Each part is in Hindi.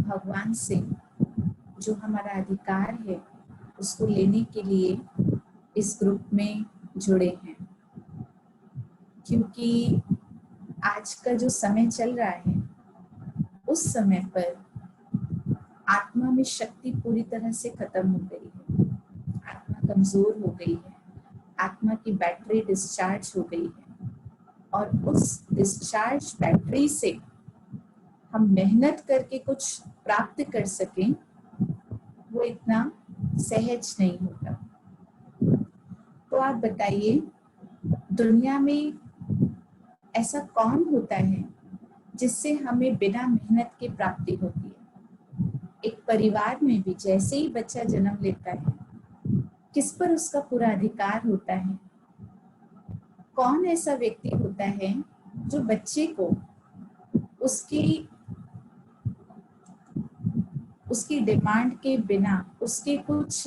भगवान से जो हमारा अधिकार है उसको लेने के लिए इस ग्रुप में जुड़े हैं, क्योंकि आज का जो समय चल रहा है उस समय पर आत्मा में शक्ति पूरी तरह से खत्म हो गई है, आत्मा कमजोर हो गई है, आत्मा की बैटरी डिस्चार्ज हो गई है और उस डिस्चार्ज बैटरी से हम मेहनत करके कुछ प्राप्त कर सकें वो इतना सहज नहीं होता। तो आप बताइए, दुनिया में ऐसा कौन होता है जिससे हमें बिना मेहनत के प्राप्ति होती है? एक परिवार में भी जैसे ही बच्चा जन्म लेता है, किस पर उसका पूरा अधिकार होता है? कौन ऐसा व्यक्ति होता है जो बच्चे को उसकी डिमांड के बिना, उसके कुछ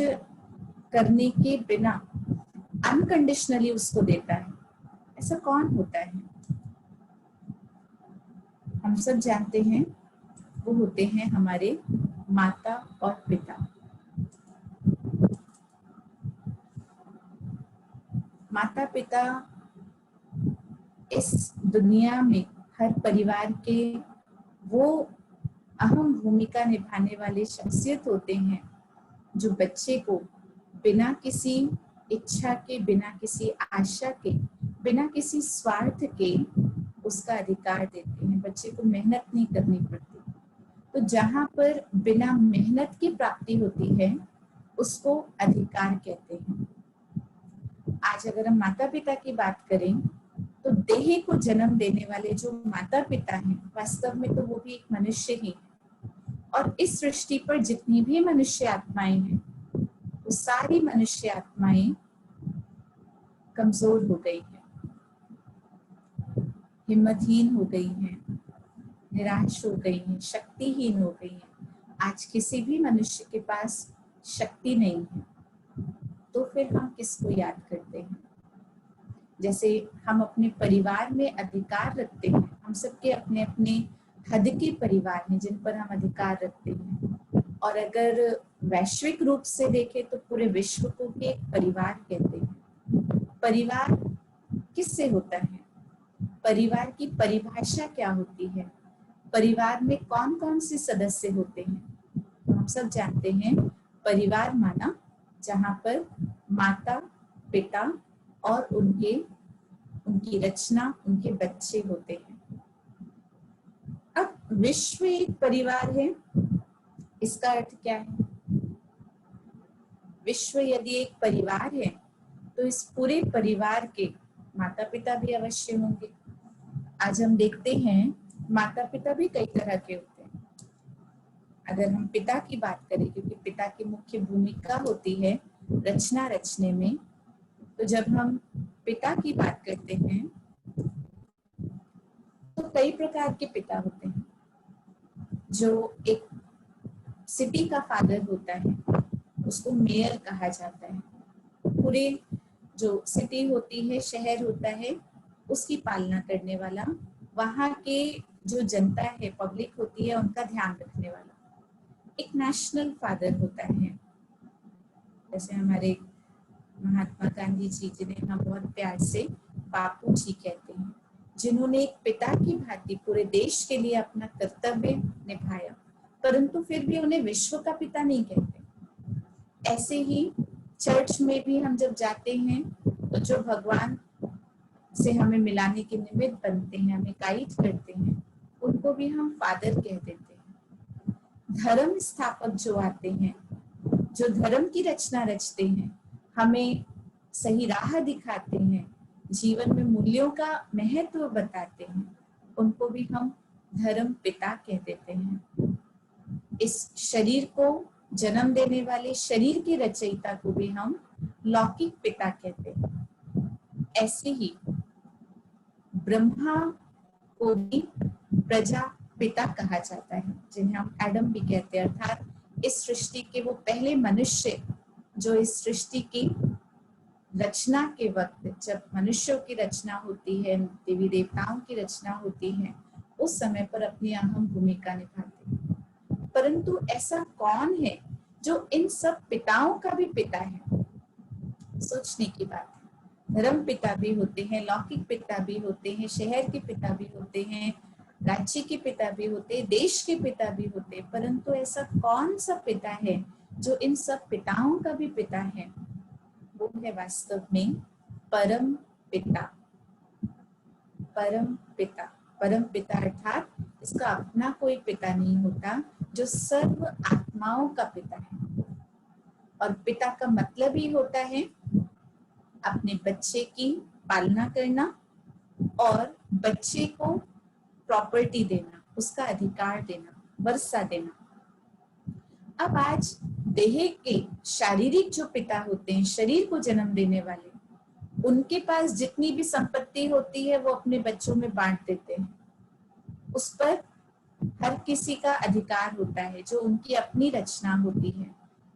करने के बिना अनकंडीशनली उसको देता है? ऐसा कौन होता है? हम सब जानते हैं वो होते हैं हमारे माता और पिता। माता पिता इस दुनिया में हर परिवार के वो अहम भूमिका निभाने वाले शख्सियत होते हैं जो बच्चे को बिना किसी इच्छा के, बिना किसी आशा के, बिना किसी स्वार्थ के उसका अधिकार देते हैं। बच्चे को मेहनत नहीं करनी पड़ती। तो जहाँ पर बिना मेहनत की प्राप्ति होती है उसको अधिकार कहते हैं। आज अगर हम माता पिता की बात करें तो देह को जन्म देने वाले जो माता पिता हैं वास्तव में तो वो भी एक मनुष्य ही है। और इस सृष्टि पर जितनी भी मनुष्य आत्माएं हैं वो सारी मनुष्य आत्माएं कमजोर हो गई हैं, हिम्मतहीन हो गई हैं, निराश हो गई हैं, शक्तिहीन हो गई हैं। आज किसी भी मनुष्य के पास शक्ति नहीं है, तो फिर हम किसको याद करते हैं? जैसे हम अपने परिवार में अधिकार रखते हैं, हम सबके अपने अपने हद के परिवार हैं जिन पर हम अधिकार रखते हैं। और अगर वैश्विक रूप से देखें तो पूरे विश्व को भी एक परिवार कहते हैं। परिवार किससे होता है? परिवार की परिभाषा क्या होती है? परिवार में कौन कौन से सदस्य होते हैं? तो हम सब जानते हैं परिवार माना जहाँ पर माता पिता और उनकी रचना, उनके बच्चे होते हैं। अब विश्व एक परिवार है, इसका अर्थ क्या है? विश्व यदि एक परिवार है तो इस पूरे परिवार के माता पिता भी अवश्य होंगे। आज हम देखते हैं माता पिता भी कई तरह के होते हैं। अगर हम पिता की बात करें, क्योंकि पिता की मुख्य भूमिका होती है रचना रचने में, तो जब हम पिता की बात करते हैं तो कई प्रकार के पिता होते हैं। जो एक सिटी का फादर होता है उसको मेयर कहा जाता है। पूरे जो सिटी होती है, शहर होता है, उसकी पालना करने वाला, वहाँ के जो जनता है, पब्लिक होती है, उनका ध्यान रखने वाला। एक नेशनल फादर होता है, जैसे हमारे महात्मा गांधी जी, जिन्हें हम बहुत प्यार से बापू जी कहते हैं, जिन्होंने एक पिता की भांति पूरे देश के लिए अपना कर्तव्य निभाया, परंतु फिर भी उन्हें विश्व का पिता नहीं कहते। ऐसे ही चर्च में भी हम जब जाते हैं तो जो भगवान से हमें मिलाने के निमित्त बनते हैं, हमें गाइड करते हैं, उनको भी हम फादर कह देते हैं। धर्म स्थापक जो आते हैं, जो धर्म की रचना रचते हैं, हमें सही राह दिखाते हैं, जीवन में मूल्यों का महत्व बताते हैं, उनको भी हम धर्म पिता कह देते हैं। इस शरीर को जन्म देने वाले शरीर के रचयिता को भी हम लौकिक पिता कहते हैं। ऐसे ही ब्रह्मा को भी प्रजा पिता कहा जाता है, जिन्हें हम एडम भी कहते हैं, अर्थात इस सृष्टि के वो पहले मनुष्य जो इस सृष्टि की रचना के वक्त, जब मनुष्यों की रचना होती है, देवी देवताओं की रचना होती है, उस समय पर अपनी अहम भूमिका निभाते हैं। परंतु ऐसा कौन है जो इन सब पिताओं का भी पिता है? सोचने की बात है। धर्म पिता भी होते हैं, लौकिक पिता भी होते हैं, शहर के पिता भी होते हैं, राज्य के पिता भी होते हैं, देश के पिता भी होते हैं, परंतु ऐसा कौन सा पिता है जो इन सब पिताओं का भी पिता है? वो है वास्तव में परम पिता। परम पिता, परम पिता अर्थात इसका अपना कोई पिता नहीं होता, जो सर्व आत्माओं का पिता है। और पिता का मतलब ही होता है अपने बच्चे की पालना करना और बच्चे को प्रॉपर्टी देना, उसका अधिकार देना, वर्षा देना। अब आज देह के शारीरिक जो पिता होते हैं, शरीर को जन्म देने वाले, उनके पास जितनी भी संपत्ति होती है वो अपने बच्चों में बांट देते हैं। उस पर हर किसी का अधिकार होता है, जो उनकी अपनी रचना होती है,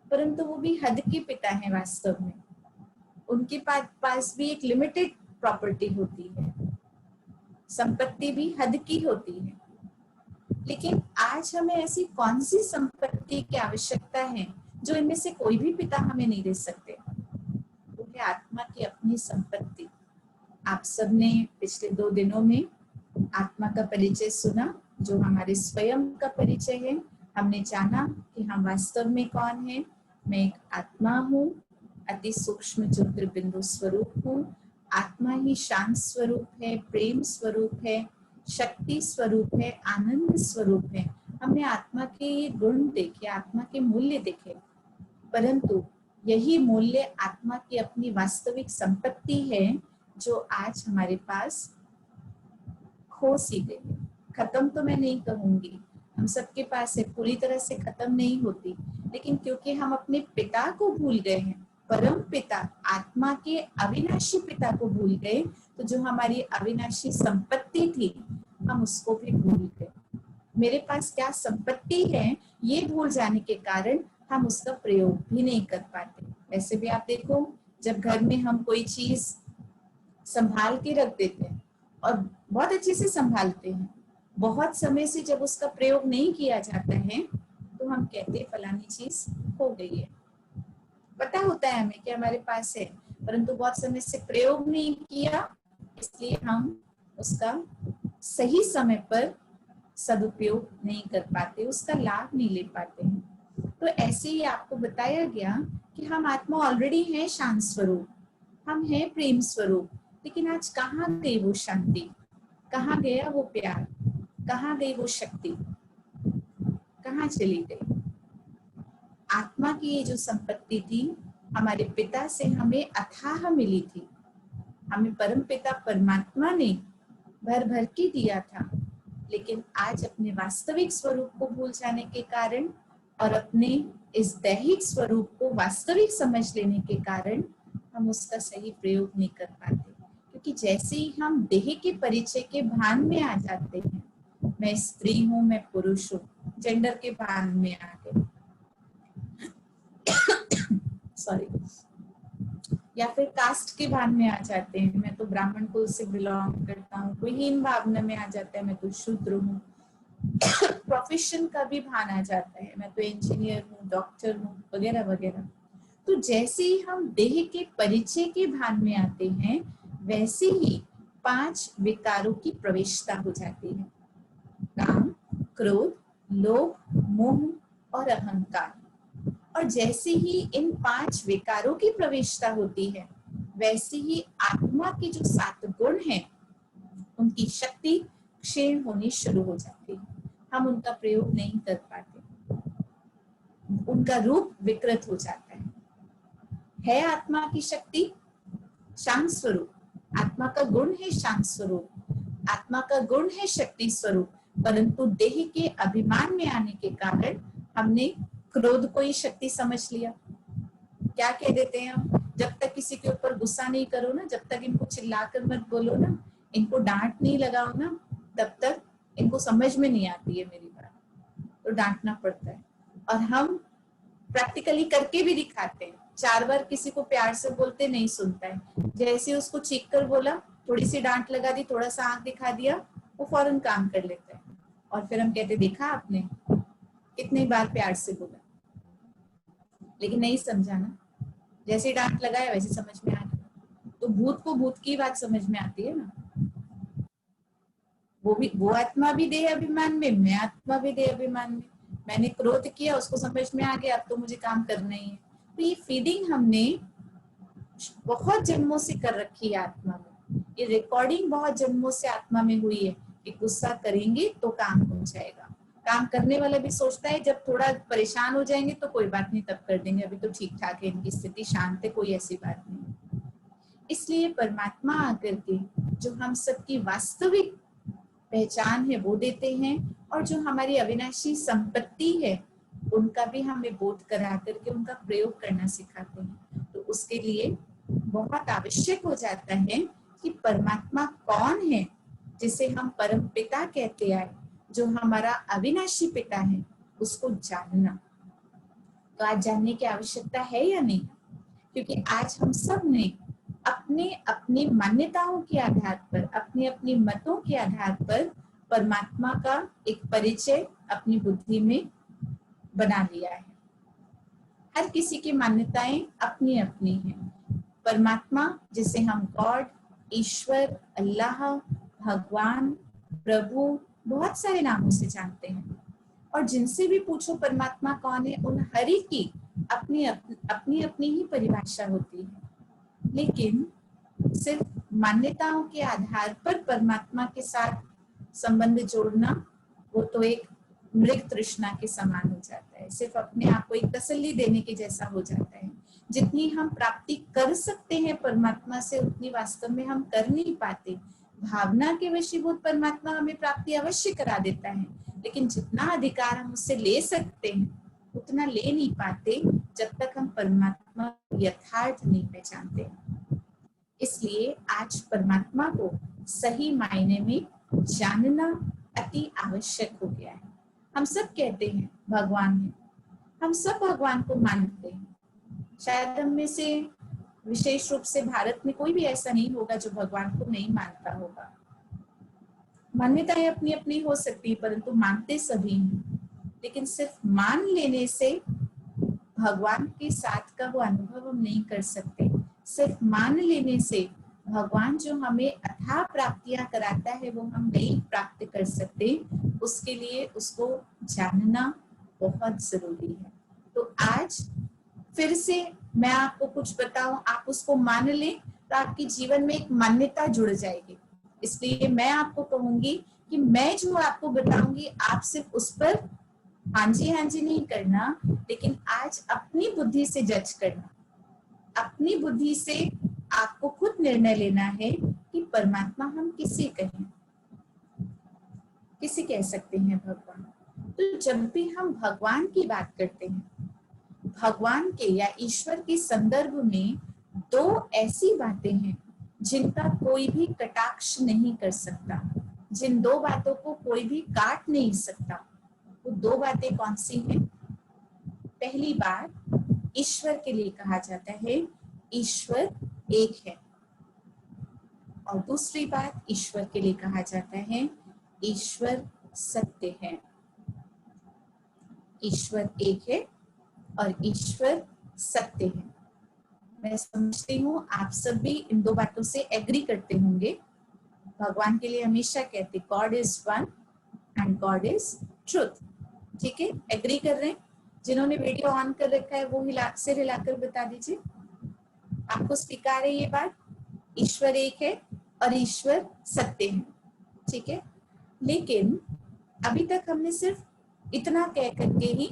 परंतु वो भी हद के पिता हैं। वास्तव में उनके पास भी एक लिमिटेड प्रॉपर्टी होती है, संपत्ति भी हद की होती है। लेकिन आज हमें ऐसी कौन सी संपत्ति की आवश्यकता है जो इनमें से कोई भी पिता हमें नहीं दे सकते? वो है आत्मा की अपनी संपत्ति। आप सबने पिछले 2 दिनों में आत्मा का परिचय सुना, जो हमारे स्वयं का परिचय है। हमने जाना कि हम वास्तव में कौन है। मैं एक आत्मा हूँ, अति सूक्ष्म ज्योतिर्बिंदु स्वरूप हूँ। आत्मा ही शांत स्वरूप है, प्रेम स्वरूप है, शक्ति स्वरूप है, आनंद स्वरूप है। हमने आत्मा के ये गुण देखे, आत्मा के मूल्य देखे, परंतु यही मूल्य आत्मा की अपनी वास्तविक संपत्ति है, जो आज हमारे पास खो सी गई। खत्म तो मैं नहीं कहूंगी, हम सबके पास है, पूरी तरह से खत्म नहीं होती, लेकिन क्योंकि हम अपने पिता को भूल गए हैं, परम पिता आत्मा के अविनाशी पिता को भूल गए, तो जो हमारी अविनाशी संपत्ति थी हम उसको भी भूल गए। मेरे पास क्या संपत्ति है ये भूल जाने के कारण हम उसका प्रयोग भी नहीं कर पाते। वैसे भी आप देखो, जब घर में हम कोई चीज संभाल के रख देते हैं और बहुत अच्छे से संभालते हैं, बहुत समय से जब उसका प्रयोग नहीं किया जाता है तो हम कहते हैं फलानी चीज खो गई है। पता होता है हमें कि हमारे पास है, परंतु बहुत समय से प्रयोग नहीं किया, इसलिए हम उसका सही समय पर सदुपयोग नहीं कर पाते, उसका लाभ नहीं ले पाते हैं। तो ऐसे ही आपको बताया गया कि हम आत्मा ऑलरेडी है शांत स्वरूप, हम हैं प्रेम स्वरूप, लेकिन आज कहाँ गई वो शांति, कहाँ गया वो प्यार, कहाँ गई वो शक्ति, कहाँ चली गई? आत्मा की ये जो संपत्ति थी हमारे पिता से हमें अथाह मिली थी, हमें परम पिता परमात्मा ने भर भर के दिया था, लेकिन आज अपने वास्तविक स्वरूप को भूल जाने के कारण और अपने इस दैहिक स्वरूप को वास्तविक समझ लेने के कारण हम उसका सही प्रयोग नहीं कर पाते। क्योंकि जैसे ही हम देह के परिचय के भान में आ जाते हैं, मैं स्त्री हूँ, मैं पुरुष हूँ, जेंडर के भान में आ गए सॉरी, या फिर कास्ट के भान में आ जाते हैं, मैं तो ब्राह्मण कुल से बिलोंग करता हूँ, कोई हीन भावना में आ जाता है, मैं तो शूद्र हूँ। प्रोफेशन का भी भान आ जाता है, मैं तो इंजीनियर हूँ, डॉक्टर हूँ, वगैरह वगैरह। तो जैसे ही हम देह के परिचय के भान में आते हैं, वैसे ही 5 विकारों की प्रवेशता हो जाती है, काम, क्रोध, लोभ, मोह और अहंकार। और जैसे ही इन 5 विकारों की प्रवेशता होती है, वैसे ही आत्मा के जो 7 गुण हैं उनकी शक्ति क्षीण होनी शुरू हो जाती है, हम उनका प्रयोग नहीं कर पाते, उनका रूप विकृत हो जाता है आत्मा की शक्ति शांत स्वरूप, आत्मा का गुण है शांत स्वरूप, आत्मा का गुण है शक्ति स्वरूप, परंतु देह के अभिमान में आने के कारण हमने क्रोध को ही शक्ति समझ लिया। क्या कह देते हैं हम, जब तक किसी के ऊपर गुस्सा नहीं करो ना, जब तक इनको चिल्लाकर मत बोलो ना, इनको डांट नहीं लगाओ ना, तब तक इनको समझ में नहीं आती है मेरी बात, तो डांटना पड़ता है। और हम प्रैक्टिकली करके भी दिखाते हैं, 4 बार किसी को प्यार से बोलते नहीं सुनता है, जैसे उसको चीख कर बोला, थोड़ी सी डांट लगा दी, थोड़ा सा आंख दिखा दिया, वो फौरन काम कर लेता है। और फिर हम कहते देखा आपने, कितनी बार प्यार से बोला, लेकिन नहीं समझा ना, जैसे डांट लगाया वैसे समझ में आ गया। तो भूत को भूत की बात समझ में आती है ना, वो आत्मा भी देह अभिमान में, मैं आत्मा भी देह अभिमान में। मैंने क्रोध किया, उसको समझ में आ गया, अब तो मुझे काम करना ही है। तो ये फीडिंग हमने बहुत जन्मों से कर रखी है आत्मा में, ये रिकॉर्डिंग बहुत जन्मों से आत्मा में हुई है कि गुस्सा करेंगे तो काम हो जाएगा। काम करने वाला भी सोचता है जब थोड़ा परेशान हो जाएंगे तो कोई बात नहीं, तब कर देंगे, अभी तो ठीक ठाक है, इनकी स्थिति शांत है, कोई ऐसी बात नहीं। इसलिए परमात्मा आकर के जो हम सबकी वास्तविक पहचान है वो देते हैं, और जो हमारी अविनाशी संपत्ति है उनका भी हमें बोध करा करके उनका प्रयोग करना सिखाते हैं। तो उसके लिए बहुत आवश्यक हो जाता है कि परमात्मा कौन है, जिसे हम परम पिता कहते आए, जो हमारा अविनाशी पिता है, उसको जानना। तो आज जानने की आवश्यकता है या नहीं? क्योंकि आज हम सब ने अपने अपनी मान्यताओं के आधार पर, अपने अपने मतों के आधार पर परमात्मा का एक परिचय अपनी बुद्धि में बना लिया है। हर किसी की मान्यताएं अपनी अपनी हैं। परमात्मा जिसे हम गॉड, ईश्वर, अल्लाह, भगवान, प्रभु, बहुत सारे नामों से जानते हैं, और जिनसे भी पूछो परमात्मा कौन है, उन हरि की अपनी अपनी ही परिभाषा होती है। लेकिन सिर्फ मान्यताओं के आधार पर परमात्मा के साथ संबंध जोड़ना, वो तो एक मृग तृष्णा के समान हो जाता है, सिर्फ अपने आप को एक तसल्ली देने के जैसा हो जाता है। जितनी हम प्राप्ति कर सकते हैं परमात्मा से, उतनी वास्तव में हम कर नहीं पाते। भावना के वशीभूत परमात्मा हमें प्राप्ति अवश्य करा देता है, लेकिन जितना अधिकार हम उससे ले सकते हैं उतना ले नहीं पाते जब तक हम परमात्मा यथार्थ नहीं पहचानते। इसलिए आज परमात्मा को सही मायने में जानना अति आवश्यक हो गया है। हम सब कहते हैं भगवान है, हम सब भगवान को मानते हैं। शायद हम में से विशेष रूप से भारत में कोई भी ऐसा नहीं होगा जो भगवान को नहीं मानता होगा। मान्यताएं अपनी अपनी हो सकती है, परंतु मानते सभी हैं। लेकिन सिर्फ मान लेने से भगवान के साथ का वो अनुभव हम नहीं कर सकते। सिर्फ मान लेने से भगवान जो हमें अथाह प्राप्तियां कराता है वो हम नहीं प्राप्त कर सकते। उसके लिए उसको जानना बहुत जरूरी है। तो आज फिर से मैं आपको कुछ बताऊं, आप उसको मान लें तो आपके जीवन में एक मान्यता जुड़ जाएगी। इसलिए मैं आपको कहूंगी कि मैं जो आपको बताऊंगी आप सिर्फ उस पर हाँ जी नहीं करना, लेकिन आज अपनी बुद्धि से जज करना। अपनी बुद्धि से आपको खुद निर्णय लेना है कि परमात्मा हम किसे कहें, किसे कह सकते हैं भगवान। तो जब भी हम भगवान की बात करते हैं, भगवान के या ईश्वर के संदर्भ में दो ऐसी बातें हैं जिनका कोई भी कटाक्ष नहीं कर सकता, जिन दो बातों को कोई भी काट नहीं सकता। वो दो बातें कौन सी हैं? पहली बात, ईश्वर के लिए कहा जाता है ईश्वर एक है, और दूसरी बात ईश्वर के लिए कहा जाता है ईश्वर सत्य है। ईश्वर एक है और ईश्वर सत्य है। मैं समझती हूँ आप सब भी इन दो बातों से एग्री करते होंगे। भगवान के लिए हमेशा कहते God is one and God is truth. ठीक है, एग्री कर रहे हैं? जिन्होंने वीडियो ऑन कर रखा है वो सिर हिलाकर बता दीजिए आपको स्वीकार है ये बात। ईश्वर एक है और ईश्वर सत्य है। ठीक है, लेकिन अभी तक हमने सिर्फ इतना कह करके ही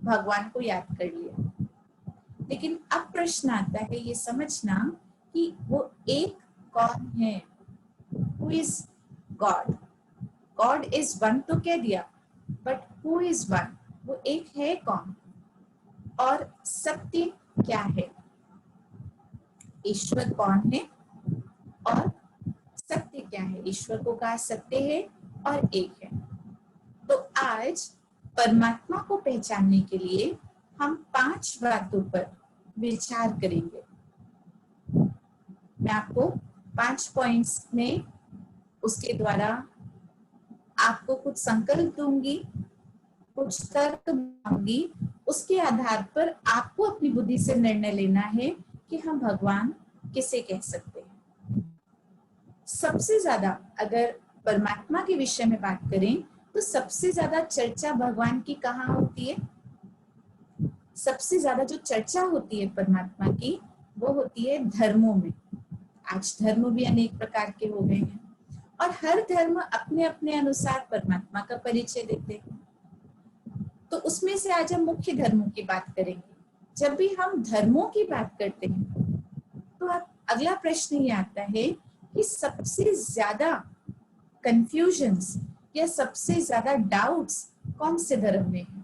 भगवान को याद कर लिया। लेकिन अब प्रश्न आता है ये समझना कि वो एक कौन है? Who is God? God is one तो कह दिया, बट हु इज वन? वो एक है कौन? और सत्य क्या है? ईश्वर कौन है और सत्य क्या है? ईश्वर को कहा सत्य है और एक है। तो आज परमात्मा को पहचानने के लिए हम 5 बातों पर विचार करेंगे। मैं आपको 5 पॉइंट्स में उसके द्वारा आपको कुछ संकल्प दूंगी, कुछ तर्क दूंगी, उसके आधार पर आपको अपनी बुद्धि से निर्णय लेना है कि हम भगवान किसे कह सकते हैं। सबसे ज्यादा अगर परमात्मा के विषय में बात करें तो सबसे ज्यादा चर्चा भगवान की कहाँ होती है? सबसे ज्यादा जो चर्चा होती है परमात्मा की वो होती है धर्मों में। आज धर्म भी अनेक प्रकार के हो गए हैं और हर धर्म अपने अपने अनुसार परमात्मा का परिचय देते हैं। तो उसमें से आज हम मुख्य धर्मों की बात करेंगे। जब भी हम धर्मों की बात करते हैं तो अगला प्रश्न ये आता है कि सबसे ज्यादा कंफ्यूजन्स या सबसे ज्यादा डाउट्स कौन से धर्म में है?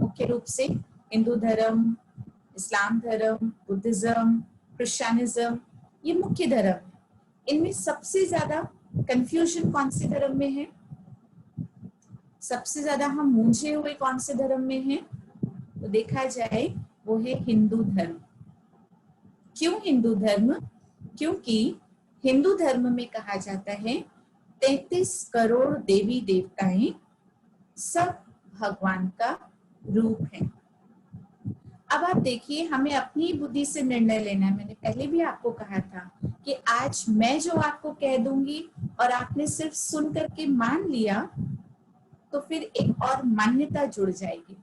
मुख्य रूप से हिंदू धर्म, इस्लाम धर्म, बुद्धिज्म, क्रिश्चियनिज्म, ये मुख्य धर्म है। इनमें सबसे ज्यादा कंफ्यूजन कौन से धर्म में है? सबसे ज्यादा हम मूंझे हुए कौन से धर्म में हैं? तो देखा जाए वो है हिंदू धर्म। क्यों हिंदू धर्म? क्योंकि हिंदू धर्म में कहा जाता है 33 करोड़ देवी देवताएं सब भगवान का रूप है। अब आप देखिए, हमें अपनी बुद्धि से निर्णय लेना है। मैंने पहले भी आपको कहा था कि आज मैं जो आपको कह दूंगी और आपने सिर्फ सुन करके मान लिया तो फिर एक और मान्यता जुड़ जाएगी,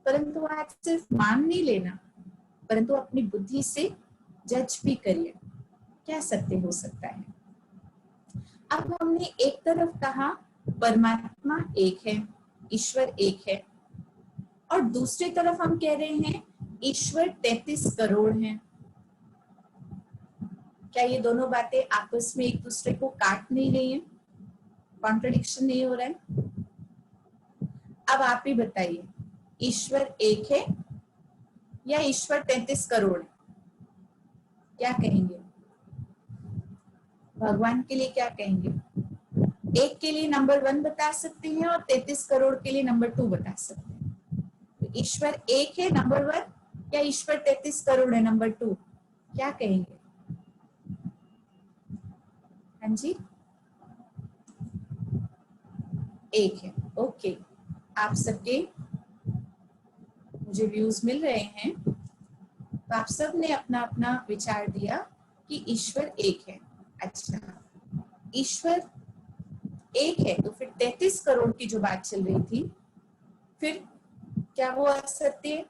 परंतु आज सिर्फ मान नहीं लेना, परंतु अपनी बुद्धि से जज भी करिए क्या सत्य हो सकता है। अब हमने एक तरफ कहा परमात्मा एक है, ईश्वर एक है, और दूसरी तरफ हम कह रहे हैं ईश्वर 33 करोड़ हैं। क्या ये दोनों बातें आपस में एक दूसरे को काट नहीं रही है? कॉन्ट्रडिक्शन नहीं हो रहा है? अब आप ही बताइए, ईश्वर एक है या ईश्वर 33 करोड़ है? क्या कहेंगे? भगवान के लिए क्या कहेंगे? एक के लिए नंबर 1 बता सकते हैं और 33 करोड़ के लिए नंबर 2 बता सकते हैं। तो ईश्वर एक है नंबर 1 या ईश्वर 33 करोड़ है नंबर 2? क्या कहेंगे? हाँ जी, एक है। ओके, आप सबके मुझे व्यूज मिल रहे हैं, तो आप सब ने अपना अपना विचार दिया कि ईश्वर एक है। अच्छा, ईश्वर एक है तो फिर 33 करोड़ की जो बात चल रही थी, फिर क्या वो असत्य है?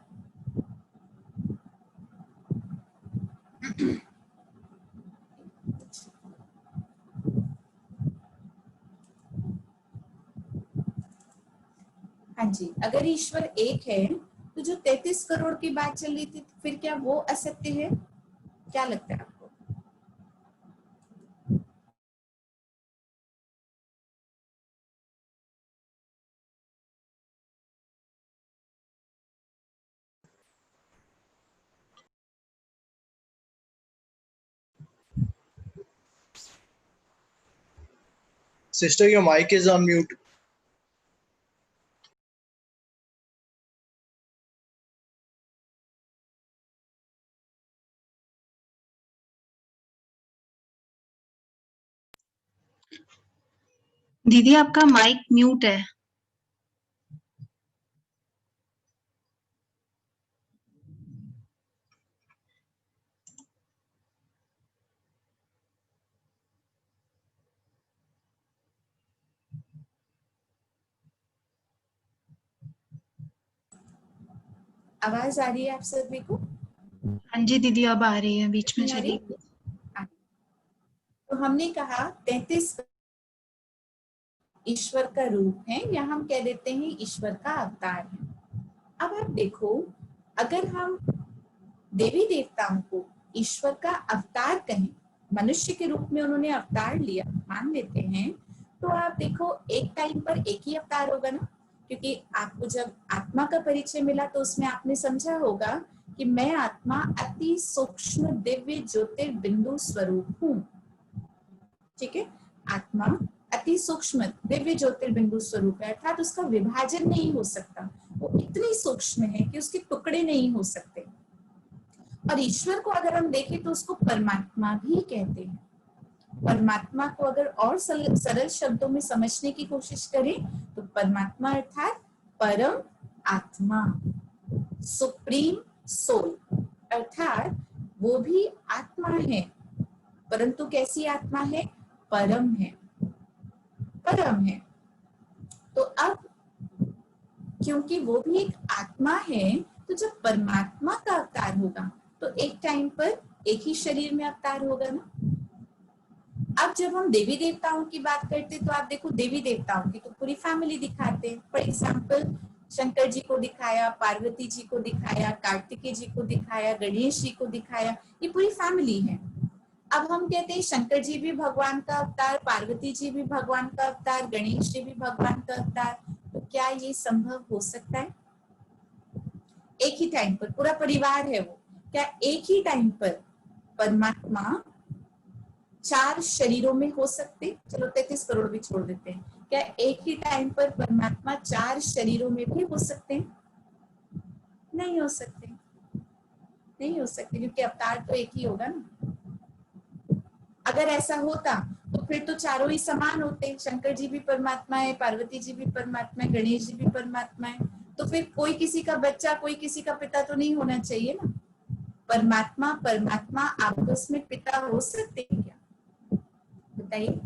हाँ जी, अगर ईश्वर एक है तो जो 33 करोड़ की बात चल रही थी फिर क्या वो असत्य है? क्या लगता है आपको? Sister, your mic is on mute. दीदी आपका माइक म्यूट है। आवाज आ रही है आप सभी को? हाँ जी दीदी, अब आ रही है, बीच में चली गई। तो हमने कहा 33 ईश्वर का रूप है, या हम कह देते हैं ईश्वर का अवतार है। अब आप देखो, अगर हम देवी देवताओं को ईश्वर का अवतार कहें, मनुष्य के रूप में उन्होंने अवतार लिया, मान लेते हैं, तो आप देखो एक टाइम पर एक ही अवतार होगा ना, क्योंकि आपको जब आत्मा का परिचय मिला तो उसमें आपने समझा होगा कि मैं आत्मा अति सूक्ष्म दिव्य ज्योतिर्बिंदु स्वरूप हूँ। ठीक है, आत्मा अति सूक्ष्म दिव्य ज्योतिर्बिंदु स्वरूप है, अर्थात उसका विभाजन नहीं हो सकता, वो इतनी सूक्ष्म है कि उसके टुकड़े नहीं हो सकते। और ईश्वर को अगर हम देखें तो उसको परमात्मा भी कहते हैं। परमात्मा को अगर और सरल शब्दों में समझने की कोशिश करें तो परमात्मा अर्थात परम आत्मा, सुप्रीम सोल, अर्थात वो भी आत्मा है, परंतु कैसी आत्मा है? परम है, परम है। तो अब क्योंकि वो भी एक आत्मा है, तो जब परमात्मा का अवतार होगा तो एक टाइम पर एक ही शरीर में अवतार होगा ना। अब जब हम देवी देवताओं की बात करते तो आप देखो, देवी देवताओं की तो पूरी फैमिली दिखाते हैं। फॉर एग्जाम्पल शंकर जी को दिखाया, पार्वती जी को दिखाया, कार्तिकेय जी को दिखाया, गणेश जी को दिखाया, ये पूरी फैमिली है। अब हम कहते हैं शंकर जी भी भगवान का अवतार, पार्वती जी भी भगवान का अवतार, गणेश जी भी भगवान का अवतार, तो क्या ये संभव हो सकता है? एक ही टाइम पर पूरा परिवार है वो, क्या एक ही टाइम पर परमात्मा 4 शरीरों में हो सकते? चलो 33 करोड़ भी छोड़ देते हैं, क्या एक ही टाइम पर परमात्मा 4 शरीरों में भी हो सकते हैं? नहीं हो सकते, नहीं हो सकते, क्योंकि अवतार तो एक ही होगा ना। अगर ऐसा होता तो फिर तो चारों ही समान होते, शंकर जी भी परमात्मा है, पार्वती जी भी परमात्मा है, गणेश जी भी परमात्मा है, तो फिर कोई किसी का बच्चा, कोई किसी का पिता तो नहीं होना चाहिए ना। परमात्मा परमात्मा आपस में पिता हो सकते हैं क्या? बताइए,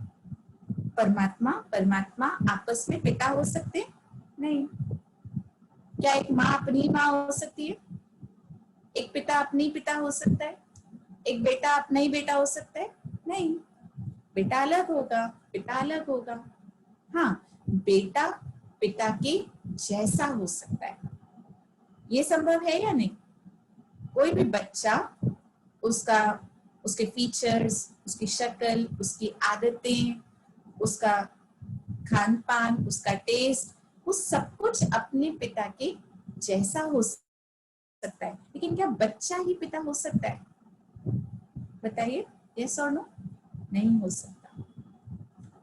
परमात्मा परमात्मा आपस में पिता हो सकते हैं? नहीं। क्या एक माँ अपनी माँ हो सकती है? एक पिता अपनी पिता हो सकता है? एक बेटा अपना ही बेटा हो सकता है? नहीं, बेटा अलग होगा, पिता अलग होगा। हाँ, बेटा पिता के जैसा हो सकता है, ये संभव है या नहीं? कोई भी बच्चा, उसका उसके फीचर्स, उसकी शक्ल, उसकी आदतें, उसका खान पान, उसका टेस्ट, वो सब कुछ अपने पिता के जैसा हो सकता है, लेकिन क्या बच्चा ही पिता हो सकता है? बताइए, यस और नो? नहीं हो सकता,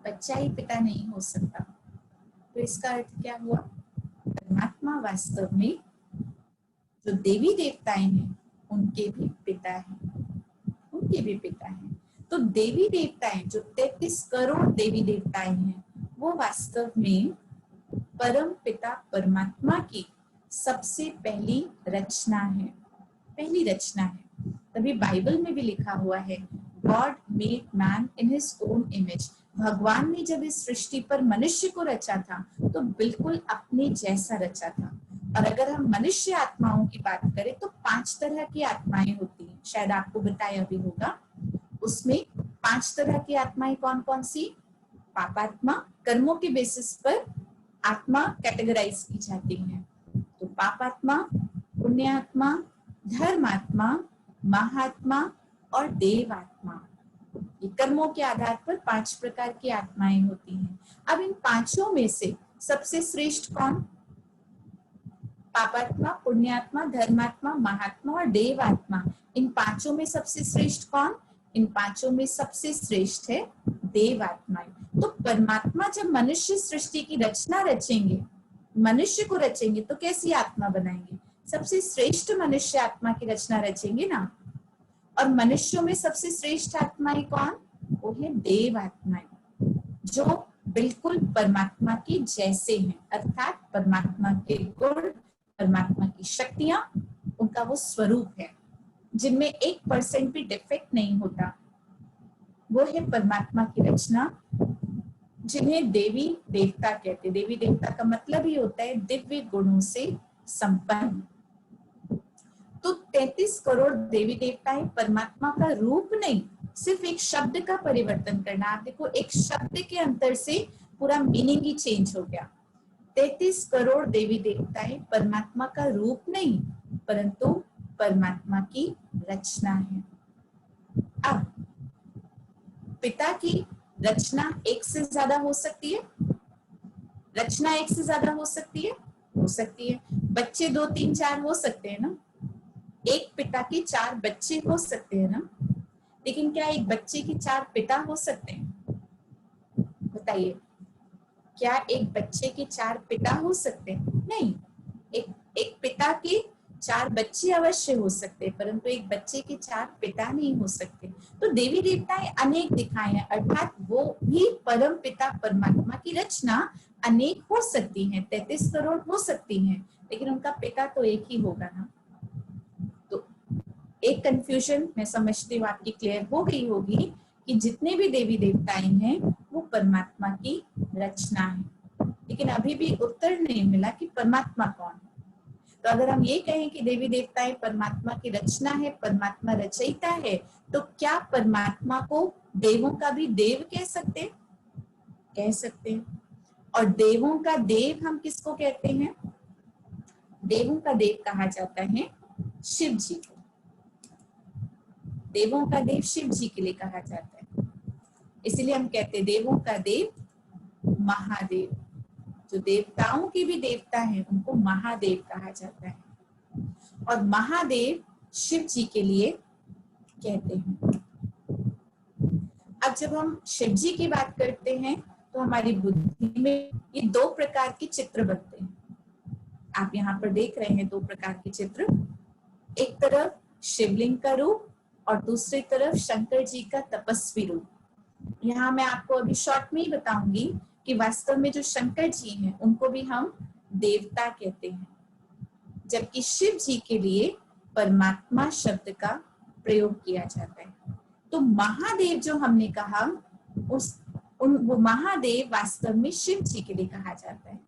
बच्चा ही पिता नहीं हो सकता। तो इसका अर्थ क्या हुआ? परमात्मा वास्तव में जो देवी देवताएं हैं उनके भी पिता हैं, उनके भी पिता हैं। तो देवी देवताएं, जो 33 करोड़ देवी देवताएं हैं, वो वास्तव में परम पिता परमात्मा की सबसे पहली रचना है, पहली रचना है। तभी बाइबल में भी लिखा हुआ है, God made man in his own image. भगवान ने जब इस सृष्टि पर मनुष्य को रचा था तो बिल्कुल अपने जैसा रचा था। और अगर हम मनुष्य आत्माओं की बात करें तो 5 तरह की आत्माएं होती हैं, शायद आपको बताया भी होगा। उसमें 5 तरह की आत्माएं कौन कौन सी? पापात्मा, कर्मों के बेसिस पर आत्मा कैटेगराइज की जाती है। तो पापात्मा, पुण्यात्मा, धर्मात्मा, महात्मा और देवात्मा, ये कर्मों के आधार पर 5 प्रकार की आत्माएं होती हैं। अब इन 5 में से सबसे श्रेष्ठ कौन? पापात्मा, पुण्यात्मा, धर्मात्मा, महात्मा और देवात्मा। इन 5 में सबसे श्रेष्ठ कौन? इन 5 में सबसे श्रेष्ठ है देवात्मा। तो परमात्मा जब मनुष्य सृष्टि की रचना रचेंगे, मनुष्य को रचेंगे, तो कैसी आत्मा बनाएंगे? सबसे श्रेष्ठ मनुष्य आत्मा की रचना रचेंगे ना। और मनुष्यों में सबसे श्रेष्ठ आत्माएं कौन? वो है देव आत्माएं, जो बिल्कुल परमात्मा के जैसे हैं, अर्थात परमात्मा के गुण, परमात्मा की शक्तियां, उनका वो स्वरूप है, जिनमें 1% भी डिफेक्ट नहीं होता। वो है परमात्मा की रचना, जिन्हें देवी देवता कहते हैं। देवी देवता का मतलब ही होता है दिव्य गुणों से संपन्न। तो 33 करोड़ देवी देवताएं परमात्मा का रूप नहीं, सिर्फ एक शब्द का परिवर्तन करना। आप देखो, एक शब्द के अंतर से पूरा मीनिंग ही चेंज हो गया। 33 करोड़ देवी देवताएं परमात्मा का रूप नहीं, परंतु परमात्मा की रचना है। अब पिता की रचना एक से ज्यादा हो सकती है, रचना एक से ज्यादा हो सकती है, हो सकती है। बच्चे 2, 3, 4 हो सकते हैं ना, एक पिता के 4 बच्चे हो सकते हैं ना, लेकिन क्या एक बच्चे के 4 पिता हो सकते हैं? बताइए, क्या एक बच्चे के 4 पिता हो सकते हैं? नहीं, एक पिता के 4 बच्चे अवश्य हो सकते हैं, परंतु एक बच्चे के 4 पिता नहीं हो सकते। तो देवी देवताएं अनेक दिखाए हैं, अर्थात वो भी परम पिता परमात्मा की रचना, अनेक हो सकती हैं, 33 करोड़ हो सकती हैं, लेकिन उनका पिता तो एक ही होगा ना। तो एक कंफ्यूजन मैं समझती हूँ आपकी क्लियर हो गई होगी कि जितने भी देवी देवताएं हैं वो परमात्मा की रचना है, लेकिन अभी भी उत्तर नहीं मिला कि परमात्मा कौन है। तो अगर हम ये कहें कि देवी देवताएं परमात्मा की रचना है, परमात्मा रचयिता है, तो क्या परमात्मा को देवों का भी देव कह सकते हैं? कह सकते हैं। और देवों का देव हम किसको कहते हैं? देवों का देव कहा जाता है शिव जी को। देवों का देव शिव जी के लिए कहा जाता है, इसलिए हम कहते हैं देवों का देव महादेव। जो देवताओं के भी देवता हैं उनको महादेव कहा जाता है, और महादेव शिव जी के लिए कहते हैं। अब जब हम शिव जी की बात करते हैं तो हमारी बुद्धि में ये दो प्रकार के चित्र बनते हैं। आप यहाँ पर देख रहे हैं दो प्रकार के चित्र, एक तरफ शिवलिंग का रूप और दूसरी तरफ शंकर जी का तपस्वी रूप। यहाँ मैं आपको अभी शॉर्ट में ही बताऊंगी कि वास्तव में जो शंकर जी हैं उनको भी हम देवता कहते हैं, जबकि शिव जी के लिए परमात्मा शब्द का प्रयोग किया जाता है। तो महादेव जो हमने कहा वो महादेव वास्तव में शिव जी के लिए कहा जाता है।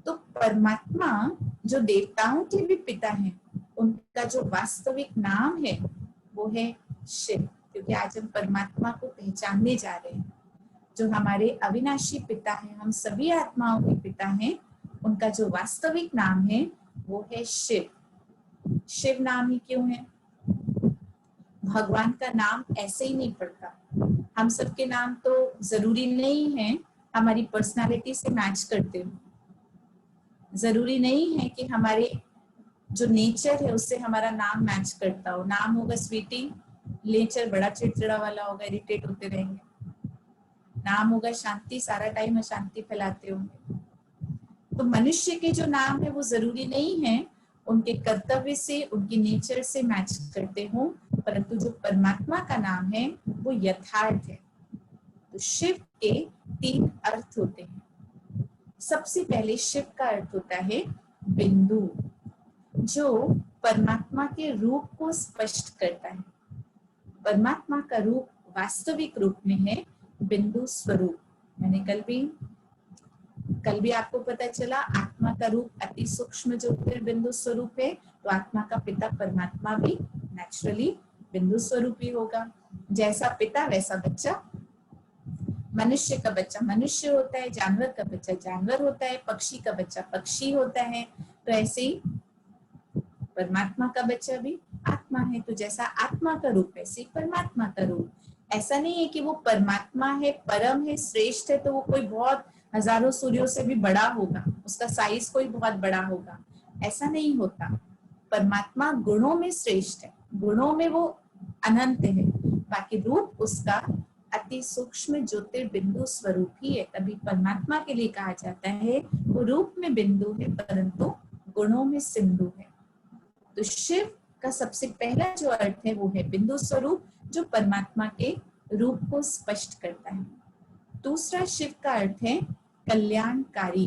तो परमात्मा जो देवताओं के भी पिता हैं, उनका जो वास्तविक नाम है वो है शिव, क्योंकि आज हम परमात्मा को पहचानने जा रहे हैं। जो हमारे अविनाशी पिता हैं, हम सभी आत्माओं के पिता हैं, उनका जो वास्तविक नाम है वो है शिव। शिव नाम ही क्यों है? भगवान का नाम ऐसे ही नहीं पड़ता। हम सबके नाम तो जरूरी नहीं है हमारी पर्सनालिटी से मैच करते हो, जरूरी नहीं है कि हमारे जो नेचर है उससे हमारा नाम मैच करता हो। नाम होगा स्वीटी, नेचर बड़ा चिड़चिड़ा वाला होगा, इरिटेट होते रहेंगे। नाम होगा शांति, सारा टाइम अशांति फैलाते होंगे। तो मनुष्य के जो नाम है वो जरूरी नहीं है उनके कर्तव्य से, उनके नेचर से मैच करते हो, परंतु जो परमात्मा का नाम है वो यथार्थ है। तो शिव के 3 अर्थ होते हैं। सबसे पहले शिव का अर्थ होता है बिंदु, जो परमात्मा के रूप को स्पष्ट करता है। परमात्मा का रूप वास्तविक रूप में है बिंदु स्वरूप। मैंने कल भी आपको पता चला आत्मा का रूप अति सूक्ष्म ज्योतिर्बिंदु स्वरूप है, तो आत्मा का पिता परमात्मा भी नेचुरली बिंदु स्वरूप ही होगा। जैसा पिता वैसा बच्चा। मनुष्य का बच्चा मनुष्य होता है, जानवर का बच्चा जानवर होता है, पक्षी का बच्चा पक्षी होता है। तो ऐसे ही परमात्मा का बच्चा भी आत्मा है। तो जैसा आत्मा का रूप वैसे परमात्मा का रूप। ऐसा नहीं है कि वो परमात्मा है, परम है, श्रेष्ठ है, तो वो कोई बहुत हजारों सूर्यों से भी बड़ा होगा, उसका साइज कोई बहुत बड़ा होगा, ऐसा नहीं होता। परमात्मा गुणों में श्रेष्ठ है, गुणों में वो अनंत है, बाकी रूप उसका अति सूक्ष्म ज्योतिर्बिंदु स्वरूप ही है। तभी परमात्मा के लिए कहा जाता है वो रूप में बिंदु है परंतु गुणों में सिंधु है। तो शिव का सबसे पहला जो अर्थ है वो है बिंदु स्वरूप, जो परमात्मा के रूप को स्पष्ट करता है। दूसरा शिव का अर्थ है कल्याणकारी।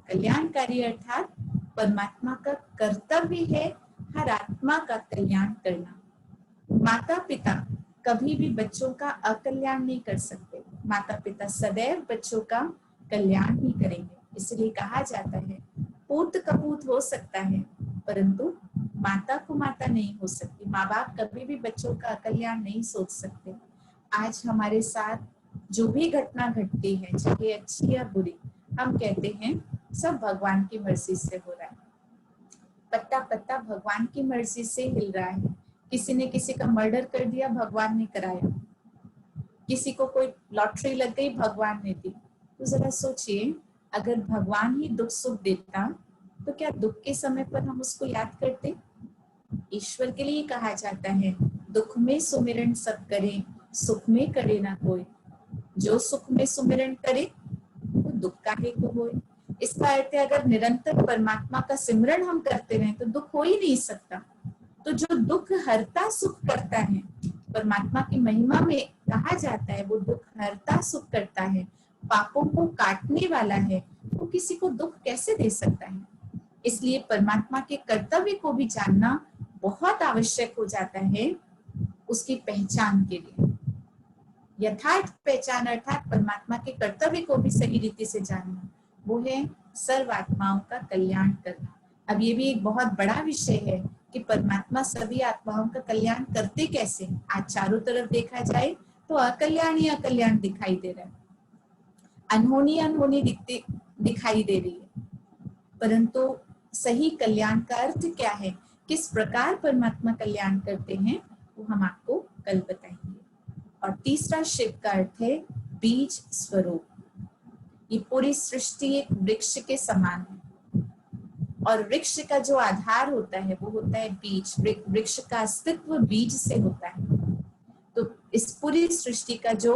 कल्याणकारी अर्थात परमात्मा का कर्तव्य है हर आत्मा का कल्याण करना। माता पिता कभी भी बच्चों का अकल्याण नहीं कर सकते, माता पिता सदैव बच्चों का कल्याण ही करेंगे। इसलिए कहा जाता है पूत कपूत हो सकता है परंतु माता को माता नहीं हो सकती। माँ बाप कभी भी बच्चों का कल्याण नहीं सोच सकते। आज हमारे साथ जो भी घटना घटती है, चाहे अच्छी या बुरी, हम कहते हैं सब भगवान की मर्जी से हो रहा है। पत्ता पत्ता भगवान की मर्जी से हिल रहा है। किसी ने किसी का मर्डर कर दिया, भगवान ने कराया। किसी को कोई लॉटरी लग गई, भगवान ने दी। तो जरा सोचिए, अगर भगवान ही दुख सुख देता तो क्या दुख के समय पर हम उसको याद करते? ईश्वर के लिए कहा जाता है दुख में सुमिरन सब करे, सुख में करे ना कोई। जो सुख में सुमिरन करे वो दुख काहे को होए। इसका अर्थ है अगर निरंतर परमात्मा का सिमरन हम करते रहे तो दुख हो ही नहीं सकता। तो जो दुख हरता सुख करता है, परमात्मा की महिमा में कहा जाता है वो दुख हरता सुख करता है। पापों को काटने वाला है वो किसी को दुख कैसे दे सकता है। इसलिए परमात्मा के कर्तव्य को भी जानना बहुत आवश्यक हो जाता है उसकी पहचान के लिए। यथार्थ पहचान अर्थात परमात्मा के कर्तव्य को भी सही रीति से जानना, वो है सर्व आत्माओं का कल्याण करना। अब ये भी एक बहुत बड़ा विषय है कि परमात्मा सभी आत्माओं का कल्याण करते कैसे। आज चारों तरफ देखा जाए तो अकल्याण ही अकल्याण दिखाई दे रहा है, अनहोनी अनहोनी दिखाई दे रही है, परंतु सही कल्याण का अर्थ क्या है, किस प्रकार परमात्मा कल्याण करते हैं, वो हम आपको कल बताएंगे। और तीसरा शिव का अर्थ है बीज स्वरूप। ये पूरी सृष्टि एक वृक्ष के समान है और वृक्ष का जो आधार होता है वो होता है बीज। वृक्ष का अस्तित्व बीज से होता है। तो इस पूरी सृष्टि का जो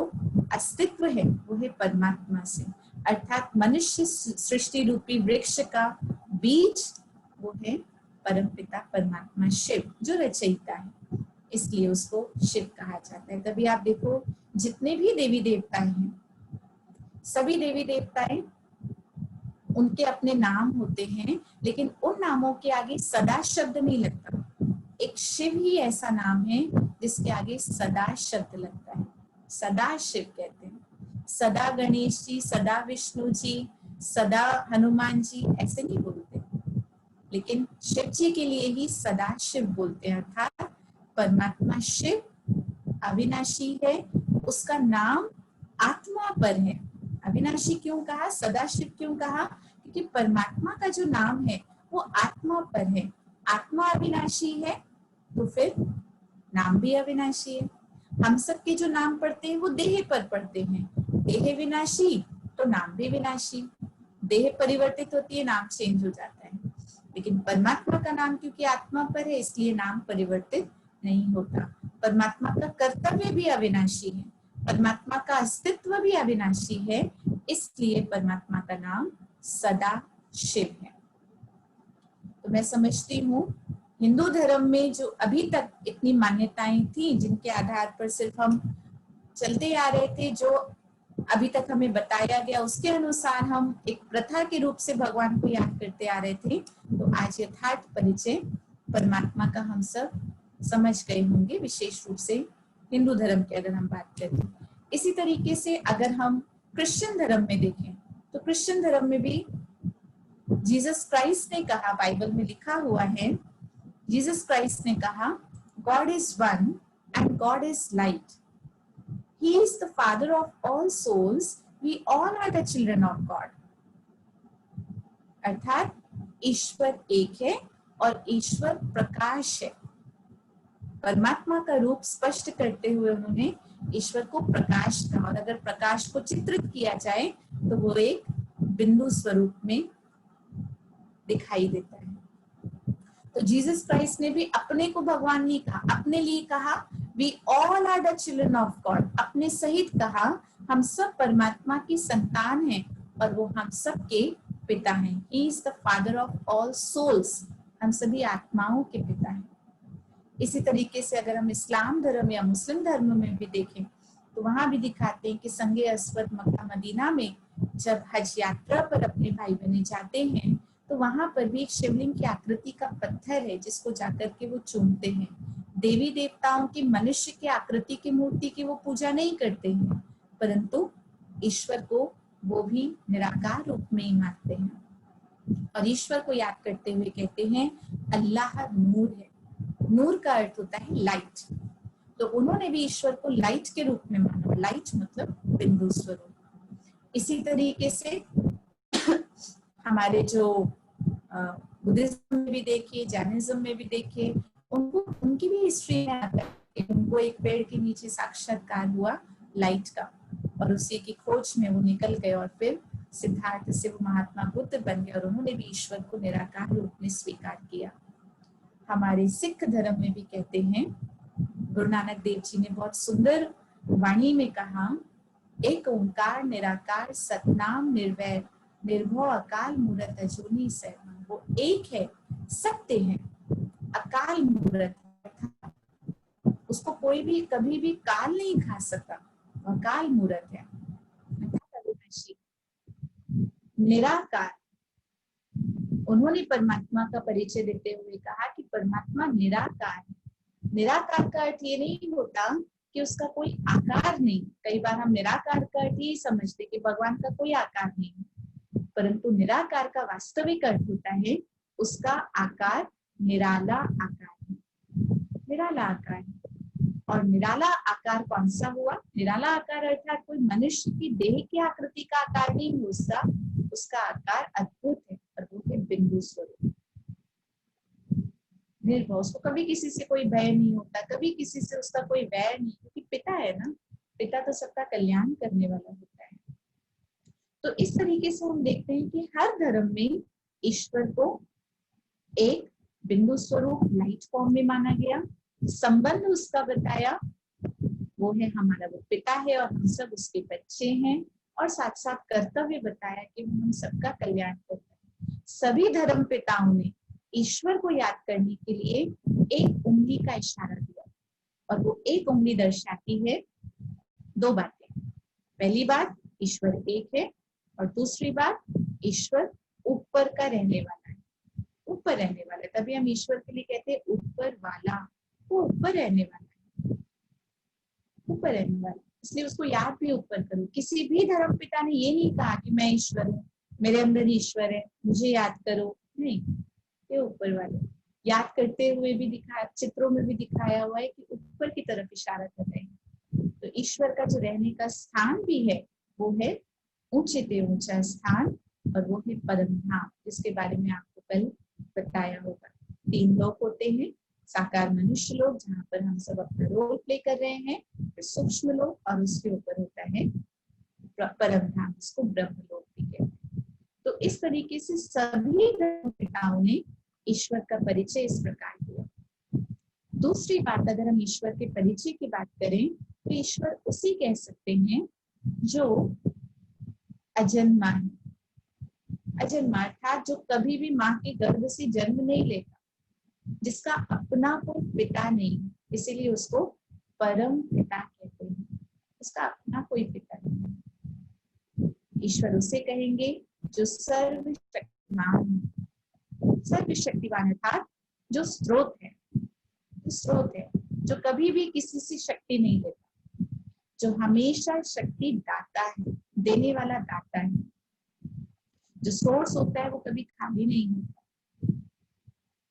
अस्तित्व है वो है परमात्मा से, अर्थात मनुष्य सृष्टि रूपी वृक्ष का बीज वो है परमपिता परमात्मा शिव जो रचयिता है, इसलिए उसको शिव कहा जाता है। तभी आप देखो जितने भी देवी देवताएं हैं, सभी देवी देवताएं उनके अपने नाम होते हैं, लेकिन उन नामों के आगे सदा शब्द नहीं लगता। एक शिव ही ऐसा नाम है जिसके आगे सदा शब्द लगता है, सदा शिव कहते हैं। सदा गणेश जी, सदा विष्णु जी, सदा हनुमान जी ऐसे नहीं बोलते, लेकिन शिव जी के लिए ही सदा शिव बोलते हैं। अर्थात परमात्मा शिव अविनाशी है, उसका नाम आत्मा पर है। अविनाशी क्यों कहा, सदा शिव क्यों कहा, क्योंकि परमात्मा का जो नाम है वो आत्मा पर है। आत्मा अविनाशी है तो फिर नाम भी अविनाशी है। हम सबके जो नाम पढ़ते हैं वो देह पर पढ़ते हैं, देह विनाशी तो नाम भी विनाशी। देह परिवर्तित होती है, नाम चेंज हो जाता है, लेकिन परमात्मा का नाम क्योंकि आत्मा पर है इसलिए नाम परिवर्तित नहीं होता। परमात्मा का कर्तव्य भी अविनाशी है, परमात्मा का अस्तित्व भी अविनाशी है, इसलिए परमात्मा का नाम सदा शिव है। तो मैं समझती हूँ हिंदू धर्म में जो अभी तक इतनी मान्यताएं थी जिनके आधार पर सिर्फ हम चलते आ रहे थे, जो अभी तक हमें बताया गया उसके अनुसार हम एक प्रथा के रूप से भगवान को याद करते आ रहे थे, तो आज यथार्थ परिचय परमात्मा का हम सब समझ गए होंगे, विशेष रूप से हिंदू धर्म की अगर हम बात करें। इसी तरीके से अगर हम क्रिश्चियन धर्म में देखें तो क्रिश्चियन धर्म में भी जीसस क्राइस्ट ने कहा, बाइबल में लिखा हुआ है, जीसस क्राइस्ट ने कहा God is one and God is light, he is the father of all souls, we all are the children of God. अर्थात ईश्वर एक है और ईश्वर प्रकाश है। परमात्मा का रूप स्पष्ट करते हुए उन्होंने ईश्वर को प्रकाश कहा, और अगर प्रकाश को चित्रित किया जाए तो वो एक बिंदु स्वरूप में दिखाई देता है। तो जीसस क्राइस्ट ने भी अपने को भगवान नहीं कहा, अपने लिए कहा we all are the children of God, अपने सहित कहा हम सब परमात्मा की संतान हैं और वो हम सब के पिता हैं। He is the father of all souls, हम सभी आत्माओं के पिता हैं। इसी तरीके से अगर हम इस्लाम धर्म या मुस्लिम धर्म में भी देखें तो वहां भी दिखाते हैं कि संगे अस्वद मक्का मदीना में जब हज यात्रा पर अपने भाई बहने जाते हैं तो वहां पर भी एक शिवलिंग की आकृति का पत्थर है जिसको जाकर के वो चूमते हैं। देवी देवताओं की, मनुष्य की आकृति की मूर्ति की वो पूजा नहीं करते हैं, परंतु ईश्वर को वो भी निराकार रूप में ही मानते हैं और ईश्वर को याद करते हुए कहते हैं अल्लाह नूर है। नूर का अर्थ होता है लाइट, तो उन्होंने भी ईश्वर को लाइट के रूप में माना। लाइट मतलब बिंदु स्वरूप। इसी तरीके से हमारे जो बुद्धिज्म में भी देखिए, जैनिज्म में भी देखिए, उनको उनकी भी हिस्ट्री में आता है। उनको एक पेड़ के नीचे साक्षात्कार हुआ लाइट का और उसी की खोज में वो निकल गए और फिर सिद्धार्थ से वो महात्मा बुद्ध बन गए और उन्होंने भी ईश्वर को निराकार रूप में स्वीकार किया। हमारे सिख धर्म में भी कहते हैं, गुरु नानक देव जी ने बहुत सुंदर वाणी में कहा, एक ओंकार निराकार सतनाम निर्वैर, निर्भव अकाल मूरत अजूनी सैभं। वो एक है, सत्य है, अकाल मूरत, उसको कोई भी कभी भी काल नहीं खा सकता, अकाल मूरत है, अविनाशी निराकार, उन्होंने परमात्मा का परिचय देते हुए कहा कि परमात्मा निराकार है। निराकार का अर्थ ये नहीं होता कि उसका कोई आकार नहीं। कई बार हम निराकार का अर्थ यही समझते कि भगवान का कोई आकार नहीं, परंतु निराकार का वास्तविक अर्थ होता है उसका आकार निराला आकार है, निराला आकार है। और निराला आकार कौन सा हुआ? निराला आकार अर्थात कोई मनुष्य की देह की आकृति का आकार नहीं है उसका आकार अद्भुत है और वो है बिंदु स्वरूप। निर्भय, उसको कभी किसी से कोई भय नहीं होता, कभी किसी से उसका कोई वैर नहीं, क्योंकि पिता है ना, पिता तो सबका कल्याण करने वाला होता है। तो इस तरीके से हम देखते हैं कि हर धर्म में ईश्वर को एक बिंदु स्वरूप लाइट फॉर्म में माना गया। संबंध उसका बताया, वो है हमारा वो पिता है और हम सब उसके बच्चे हैं, और साथ साथ कर्तव्य बताया कि हम सबका कल्याण करते हैं। सभी धर्म पिताओं ने ईश्वर को याद करने के लिए एक उंगली का इशारा दिया, और वो एक उंगली दर्शाती है दो बातें। पहली बात, ईश्वर एक है, और दूसरी बात, ईश्वर ऊपर का रहने वाला है, ऊपर रहने वाला है। तभी हम ईश्वर के लिए कहते हैं ऊपर वाला, वो ऊपर रहने वाला है, ऊपर रहने वाला, इसलिए उसको याद भी ऊपर करो। किसी भी धर्म पिता ने ये नहीं कहा कि मैं ईश्वर हूँ, मेरे अंदर ईश्वर है, मुझे याद करो, नहीं, ये ऊपर वाले। याद करते हुए भी दिखाया, चित्रों में भी दिखाया हुआ है कि ऊपर की तरफ इशारा कर रहे हैं। तो ईश्वर का जो रहने का स्थान भी है वो है ऊंचे से ऊंचा स्थान, और वो है परम धाम, जिसके बारे में आपको कल बताया होगा। 3 लोक होते हैं, साकार मनुष्य लोक जहाँ पर हम सब अपना रोल प्ले कर रहे हैं, फिर सूक्ष्म लोक, और उसके ऊपर होता है परम धाम, जिसको ब्रह्म लोक भी कहते हैं। तो इस तरीके से सभी पिताओं ने ईश्वर का परिचय इस प्रकार किया। दूसरी बात, अगर हम ईश्वर के परिचय की बात करें तो ईश्वर उसी कह सकते हैं जो अजन्मा है। अजन्मा अर्थात जो कभी भी माँ के गर्भ से जन्म नहीं लेता, जिसका अपना कोई पिता नहीं है, इसीलिए उसको परम पिता कहते हैं। उसका अपना कोई पिता नहीं। ईश्वर उसे कहेंगे जो सर्वशक्तिमान है। सर्वशक्तिमान अर्थात जो स्रोत है, जो कभी भी किसी से शक्ति नहीं लेता, जो हमेशा शक्ति दाता है, देने वाला दाता है। जो सोर्स होता है वो कभी खाली नहीं होता,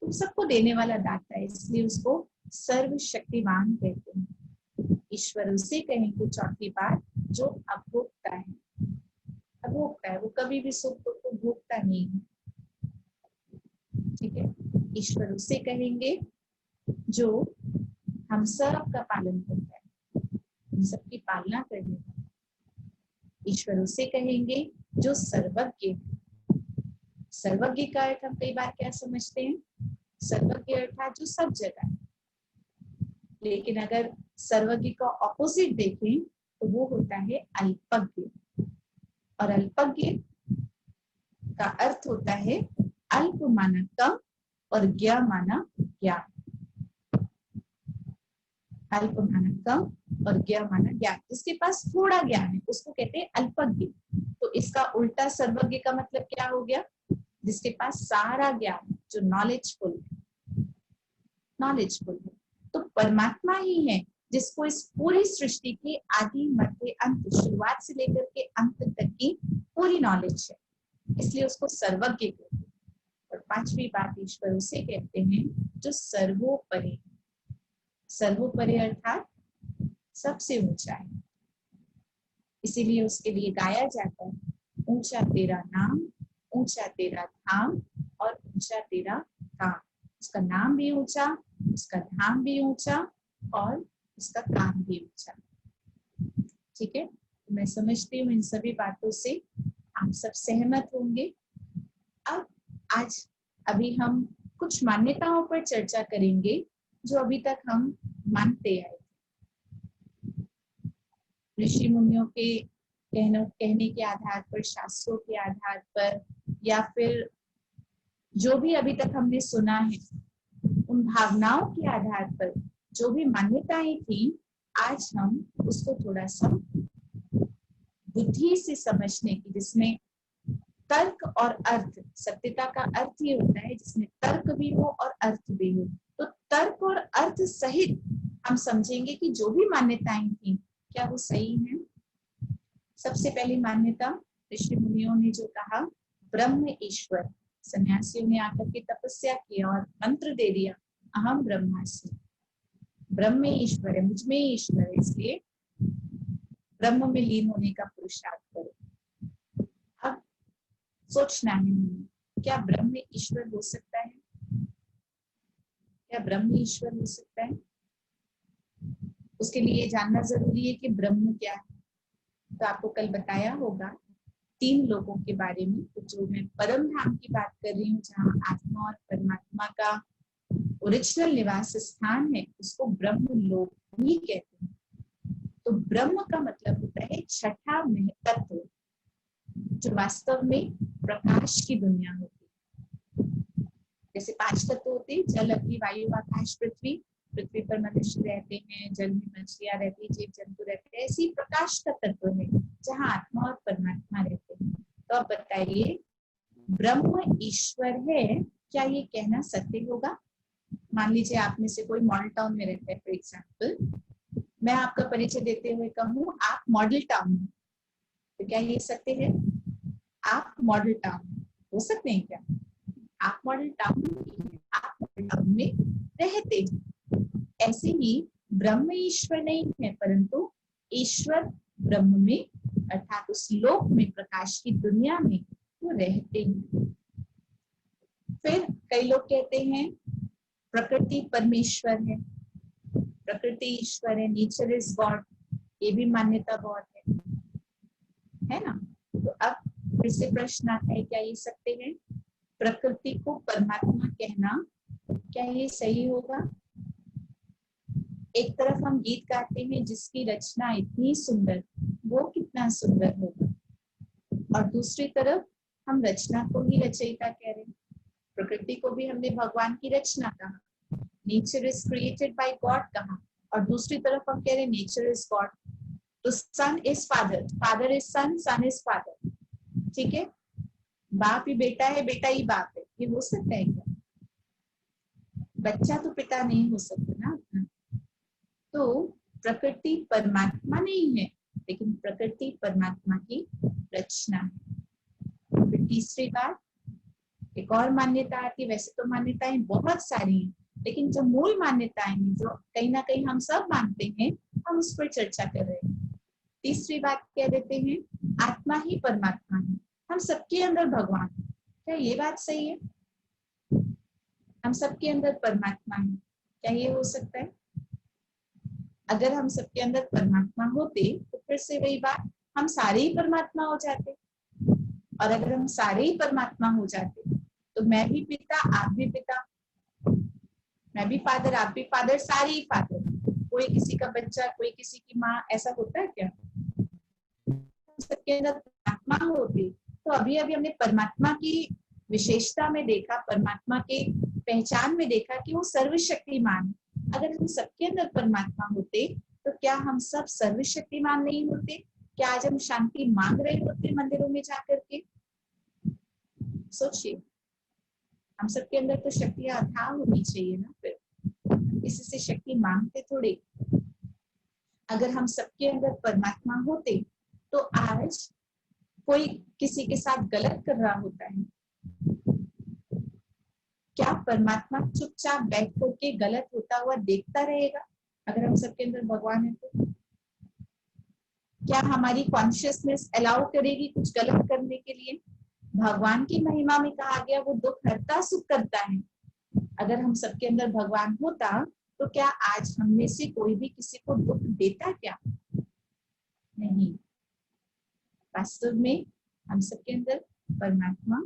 तो सबको देने वाला दाता है, इसलिए उसको सर्वशक्तिमान कहते हैं। ईश्वर उसे कहेंगे, चौथी बात, जो अभोक्ता है। अभोक्ता है, वो कभी भी सुख दुख को भोगता नहीं है, ठीक है। ईश्वर उसे कहेंगे जो हम सब का पालन करता है, हम सबकी पालना करने वाला। ईश्वर उसे कहेंगे जो सर्वज्ञ है। सर्वज्ञ का अर्थ हम कई बार क्या समझते हैं? सर्वज्ञ अर्थात जो सब जगह है, लेकिन अगर सर्वज्ञ का ऑपोजिट देखें तो वो होता है अल्पज्ञ, और अल्पज्ञ का अर्थ होता है अल्प माना कम और ज्ञ माना ज्ञान। अल्प माना कम और ज्ञ माना ज्ञान, जिसके पास थोड़ा ज्ञान है उसको कहते हैं अल्पज्ञ। तो इसका उल्टा सर्वज्ञ का मतलब क्या हो गया? जिसके पास सारा ज्ञान, जो नॉलेजफुल है। तो परमात्मा ही है जिसको इस पूरी सृष्टि के आदि मध्य अंत, शुरुआत से लेकर के अंत तक की पूरी नॉलेज है, इसलिए उसको सर्वज्ञ कहते हैं। और पांचवी बात, ईश्वर उसे कहते हैं जो सर्वोपरि। सर्वोपरि अर्थात सबसे ऊंचा है, इसीलिए उसके लिए गाया जाता है, ऊंचा तेरा नाम, ऊंचा तेरा धाम और ऊंचा तेरा काम। उसका नाम भी ऊंचा, उसका धाम भी ऊंचा और उसका काम भी ऊंचा। ठीक है, मैं समझती हूँ इन सभी बातों से आप सब सहमत होंगे। अब आज अभी हम कुछ मान्यताओं पर चर्चा करेंगे जो अभी तक हम मानते आए। ऋषि मुनियों के कहने के आधार पर, शास्त्रों के आधार पर, या फिर जो भी अभी तक हमने सुना है, उन भावनाओं के आधार पर जो भी मान्यताएं थी, आज हम उसको थोड़ा सा बुद्धि से समझने की, जिसमें तर्क और अर्थ, सत्यता का अर्थ ये होता है जिसमें तर्क भी हो और अर्थ भी हो। तो तर्क और अर्थ सहित हम समझेंगे कि जो भी मान्यताएं थी क्या वो सही है। सबसे पहली मान्यता ऋषि मुनियों ने जो कहा ब्रह्म ईश्वर, सन्यासियों ने आकर के तपस्या की और मंत्र दे दिया अहम ब्रह्मास्मि, ब्रह्म ईश्वर है, मुझ में ईश्वर है, इसलिए ब्रह्म में लीन होने का पुरुषार्थ करो। अब सोचना है क्या ब्रह्म ईश्वर हो सकता है, क्या ब्रह्म ईश्वर हो सकता है। उसके लिए जानना जरूरी है कि ब्रह्म क्या है। तो आपको कल बताया होगा 3 लोगों के बारे में। तो जो मैं परम धाम की बात कर रही हूँ जहाँ आत्मा और परमात्मा का ओरिजिनल निवास स्थान है उसको ब्रह्म लोक ही कहते हैं। तो ब्रह्म का मतलब होता है छठा महतत्व, जो वास्तव में प्रकाश की दुनिया होती है। जैसे 5 तत्व होते हैं, जल अग्नि वायु आकाश पृथ्वी। पृथ्वी पर मनुष्य रहते हैं, जल में मछलियां रहती, जीव जंतु रहते हैं। ऐसी प्रकाश का तत्व है जहाँ आत्मा और परमात्मा रहते हैं। तो अब बताइए ब्रह्म ईश्वर है, क्या ये कहना सत्य होगा। मान लीजिए आप में से कोई मॉडल टाउन में रहता है फॉर एग्जाम्पल, मैं आपका परिचय देते हुए कहूँ आप मॉडल टाउन में, तो क्या ये सत्य है। आप मॉडल टाउन हो सकते हैं क्या, आप मॉडल टाउन में, आप मॉडल टाउन में रहते हैं। ऐसे ही ब्रह्म ईश्वर नहीं है परंतु ईश्वर ब्रह्म में अर्थात उस लोक में प्रकाश की दुनिया में वो रहते हैं। फिर कई लोग कहते हैं प्रकृति परमेश्वर है, प्रकृति ईश्वर है, नेचर इज गॉड, ये भी मान्यता बहुत है ना। तो अब फिर से प्रश्न आता है क्या ये सत्य है, प्रकृति को परमात्मा कहना क्या ये सही होगा। एक तरफ हम गीत गाते हैं जिसकी रचना इतनी सुंदर, वो कितना सुंदर होगा, और दूसरी तरफ हम रचना को ही रचयिता कह रहे हैं। प्रकृति को भी हमने भगवान की रचना कहा, nature is created by God कहा, और दूसरी तरफ हम कह रहे हैं नेचर इज गॉड। तो son is father, father is son, son is father, ठीक है। बाप ही बेटा है, बेटा ही बाप है, ये हो सकता है क्या। बच्चा तो पिता नहीं हो सकता ना। तो प्रकृति परमात्मा नहीं है लेकिन प्रकृति परमात्मा की रचना है। फिर तीसरी बात, एक और मान्यता आती, वैसे तो मान्यताएं बहुत सारी हैं लेकिन जो मूल मान्यताएं हैं जो कहीं ना कहीं हम सब मानते हैं, हम उस पर चर्चा कर रहे हैं। तीसरी बात कह देते हैं आत्मा ही परमात्मा है, हम सबके अंदर भगवान, क्या ये बात सही है। हम सबके अंदर परमात्मा है, क्या ये हो सकता है। अगर हम सबके अंदर परमात्मा होते तो फिर से वही बात, हम सारे ही परमात्मा हो जाते, और अगर हम सारे ही परमात्मा हो जाते तो मैं भी पिता आप भी पिता, मैं भी फादर आप भी फादर, सारे ही फादर। कोई किसी का बच्चा, कोई किसी की माँ, ऐसा होता है क्या। सबके अंदर परमात्मा होती तो अभी अभी हमने परमात्मा की विशेषता में देखा, परमात्मा के पहचान में देखा कि वो सर्वशक्तिमान। अगर हम सबके अंदर परमात्मा होते तो क्या हम सब सर्वशक्तिमान नहीं होते, क्या आज हम शांति मांग रहे होते मंदिरों में जाकर के। सोचिए, हम सबके अंदर तो शक्तियां अथाह होनी चाहिए ना, फिर किसी से शक्ति मांगते थोड़े। अगर हम सबके अंदर परमात्मा होते तो आज कोई किसी के साथ गलत कर रहा होता है, क्या परमात्मा चुपचाप बैठ करके गलत होता हुआ देखता रहेगा। अगर हम सबके अंदर भगवान है तो क्या हमारी कॉन्शियसनेस अलाउ करेगी कुछ गलत करने के लिए। भगवान की महिमा में कहा गया वो दुख हरता सुख करता है। अगर हम सबके अंदर भगवान होता तो क्या आज हम में से कोई भी किसी को दुख देता क्या, नहीं। वास्तव में हम सबके अंदर परमात्मा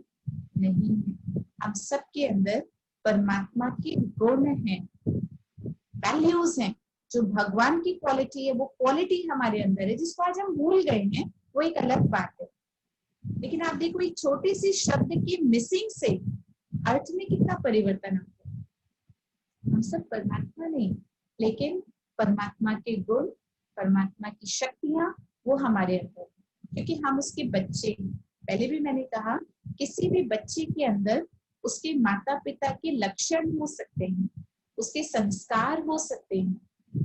नहीं है, हम सबके अंदर परमात्मा के गुण हैं, वैल्यूज हैं। जो भगवान की क्वालिटी है वो क्वालिटी हमारे अंदर है जिसको आज हम भूल गए हैं, वो एक अलग बात है। लेकिन आप देखो एक छोटी सी शब्द की मिसिंग से अर्थ में कितना परिवर्तन आता है। हम सब परमात्मा नहीं लेकिन परमात्मा के गुण, परमात्मा की शक्तियां वो हमारे अंदर, क्योंकि हम उसके बच्चे हैं। पहले भी मैंने कहा, किसी भी बच्चे के अंदर उसके माता पिता के लक्षण हो सकते हैं, उसके संस्कार हो सकते हैं,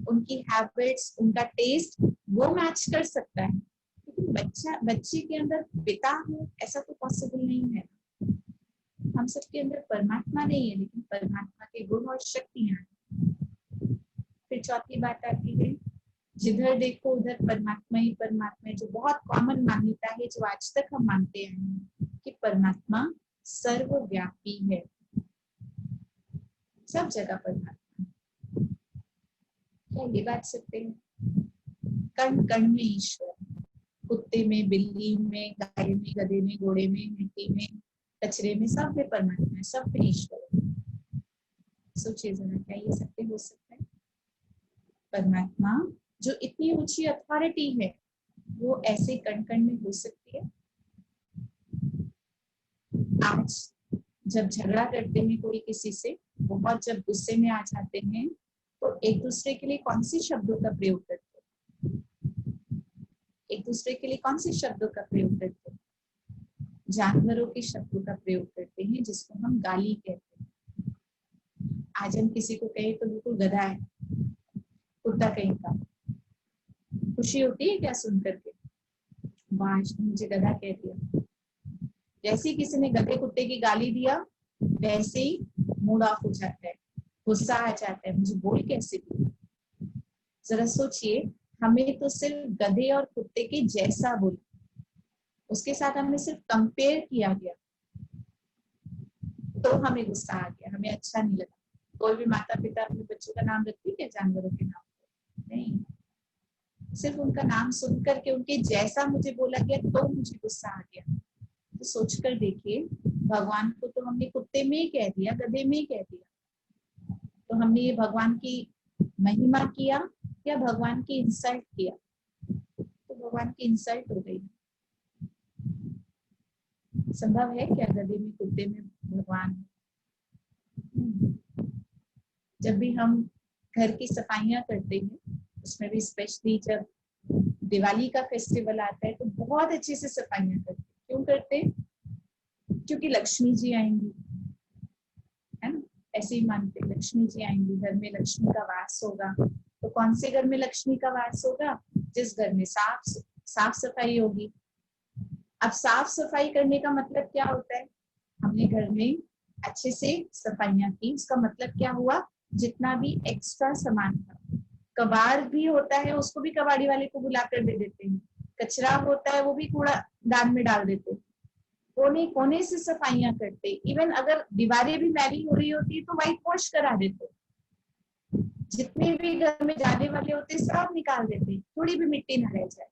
उनकी हैबिट्स, उनका टेस्ट वो मैच कर सकता है, लेकिन बच्चे के अंदर पिता हो ऐसा तो पॉसिबल नहीं है। हम सबके अंदर परमात्मा नहीं है, लेकिन परमात्मा के गुण और शक्तियां हैं। फिर चौथी बात आती है, जिधर देखो उधर परमात्मा ही परमात्मा है, जो बहुत कॉमन मान्यता है, जो आज तक हम मानते हैं कि परमात्मा सर्वव्यापी है, सब जगह परमात्मा। क्या ये बात सत्य है? कण कण में ईश्वर, कुत्ते में, बिल्ली में, गाय में, गधे में, घोड़े में, मिट्टी में, कचरे में, सब में परमात्मा है, सब में ईश्वर है। सोचिए जरा, क्या ये सत्य हो सकता है? परमात्मा जो इतनी ऊंची अथॉरिटी है, वो ऐसे कण कण में हो सकती है? आज जब झगड़ा करते हैं कोई किसी से, बहुत जब गुस्से में आ जाते हैं, तो एक दूसरे के लिए कौन से शब्दों का प्रयोग करते हैं? एक दूसरे के लिए कौन से शब्दों का प्रयोग करते हैं? जानवरों के शब्दों का प्रयोग करते हैं, जिसको हम गाली कहते हैं। आज हम किसी को कहें तो बिल्कुल गधा है, कुत्ता कहीं का, खुशी होती है क्या सुन करके? वाह, मुझे गधा कह दिया। जैसे ही किसी ने गधे कुत्ते की गाली दिया, वैसे ही मूड ऑफ हो जाता है, गुस्सा आ जाता है, मुझे बोल कैसे दिया। जरा सोचिए, हमें तो सिर्फ गधे और कुत्ते के जैसा बोला, उसके साथ हमने सिर्फ कंपेयर किया गया, तो हमें गुस्सा आ गया, हमें अच्छा नहीं लगा। कोई भी माता पिता अपने बच्चों का नाम रखती है क्या जानवरों के नाम? नहीं, सिर्फ उनका नाम सुन करके उनके जैसा मुझे बोला गया तो मुझे गुस्सा आ गया। तो सोच कर देखिए, भगवान को तो हमने कुत्ते में ही कह दिया, गधे में ही कह दिया, तो हमने ये भगवान की महिमा किया या भगवान की इंसल्ट किया? तो भगवान की इंसल्ट हो गई। संभव है क्या गधे में कुत्ते में भगवान? जब भी हम घर की सफाइयां करते हैं, उसमें भी स्पेशली जब दिवाली का फेस्टिवल आता है, तो बहुत अच्छे से सफाइयां करते हैं। क्यों करते हैं? क्योंकि लक्ष्मी जी आएंगी, है ना? ऐसे ही मानते, लक्ष्मी जी आएंगी, घर में लक्ष्मी का वास होगा। तो कौन से घर में लक्ष्मी का वास होगा? जिस घर में साफ सफाई होगी। अब साफ सफाई करने का मतलब क्या होता है? हमने घर में अच्छे से सफाइयां की, उसका मतलब क्या हुआ? जितना भी एक्स्ट्रा सामान था, कबाड़ भी होता है, उसको भी कबाड़ी वाले को बुला कर दे देते हैं, कचरा होता है वो भी कूड़ा दान में डाल देते हैं, कोने कोने से सफाइयां करते। इवन अगर दीवारें भी मैली हो रही होती है तो व्हाइट वॉश करा देते, जितने भी घर में जाने वाले होते सब निकाल देते, थोड़ी भी मिट्टी न रह जाए।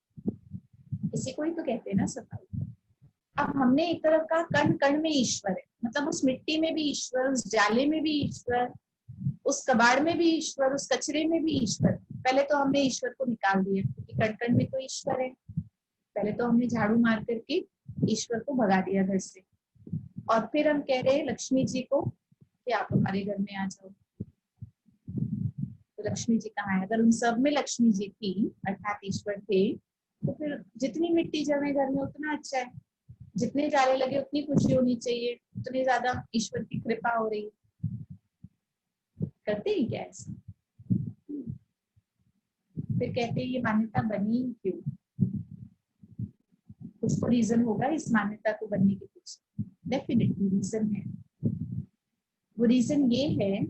इसी को ही तो कहते हैं ना सफाई। अब हमने एक तरफ का कण कण में ईश्वर है, मतलब उस मिट्टी में भी ईश्वर, उस जाले में भी ईश्वर, उस कबाड़ में भी ईश्वर, उस कचरे में भी ईश्वर। पहले तो हमने ईश्वर को निकाल दिया, क्योंकि कण कण में तो ईश्वर है। पहले तो हमने झाड़ू मार करके ईश्वर को भगा दिया घर से, और फिर हम कह रहे हैं लक्ष्मी जी को कि आप हमारे घर में आ जाओ। तो लक्ष्मी जी कहाँ है? अगर उन सब में लक्ष्मी जी थी, अर्थात ईश्वर थे, तो फिर जितनी मिट्टी जमे घर में उतना अच्छा है, जितने जाले लगे उतनी खुशी होनी चाहिए, उतनी ज्यादा ईश्वर की कृपा हो रही है। करते ही क्या ऐसा? फिर कहते हैं ये मान्यता बनी क्यों? कुछ तो रीजन होगा इस मान्यता को बनने के पीछे, डेफिनेटली रीजन है। वो रीजन ये है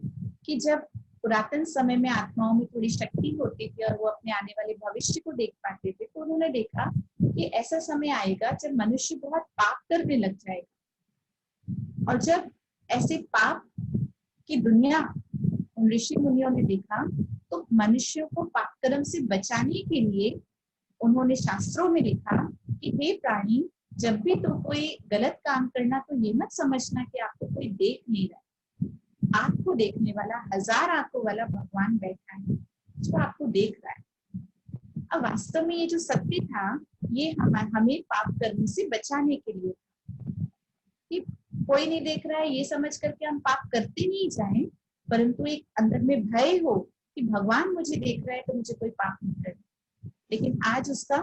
कि जब पुरातन समय में आत्माओं में थोड़ी शक्ति होती थी और वो अपने आने वाले भविष्य को देख पाते थे, तो उन्होंने देखा कि ऐसा समय आएगा जब मनुष्य बहुत पाप करने लग जाएगा, और जब ऐसे पाप की दुनिया उन ऋषि मुनियों ने देखा, तो मनुष्यों को पाप कर्म से बचाने के लिए उन्होंने शास्त्रों में लिखा कि हे प्राणी, जब भी तो कोई गलत काम करना तो ये मत समझना कि आपको कोई देख नहीं रहा, आपको देखने वाला 1000 आंखों वाला भगवान बैठा है जो आपको देख रहा है। अब वास्तव में ये जो सत्य था, ये हमें पाप कर्म से बचाने के लिए था, कि कोई नहीं देख रहा है ये समझ करके हम पाप करते नहीं जाएं, परंतु एक अंदर में भय हो कि भगवान मुझे देख रहा है तो मुझे कोई पाप नहीं करना। लेकिन आज उसका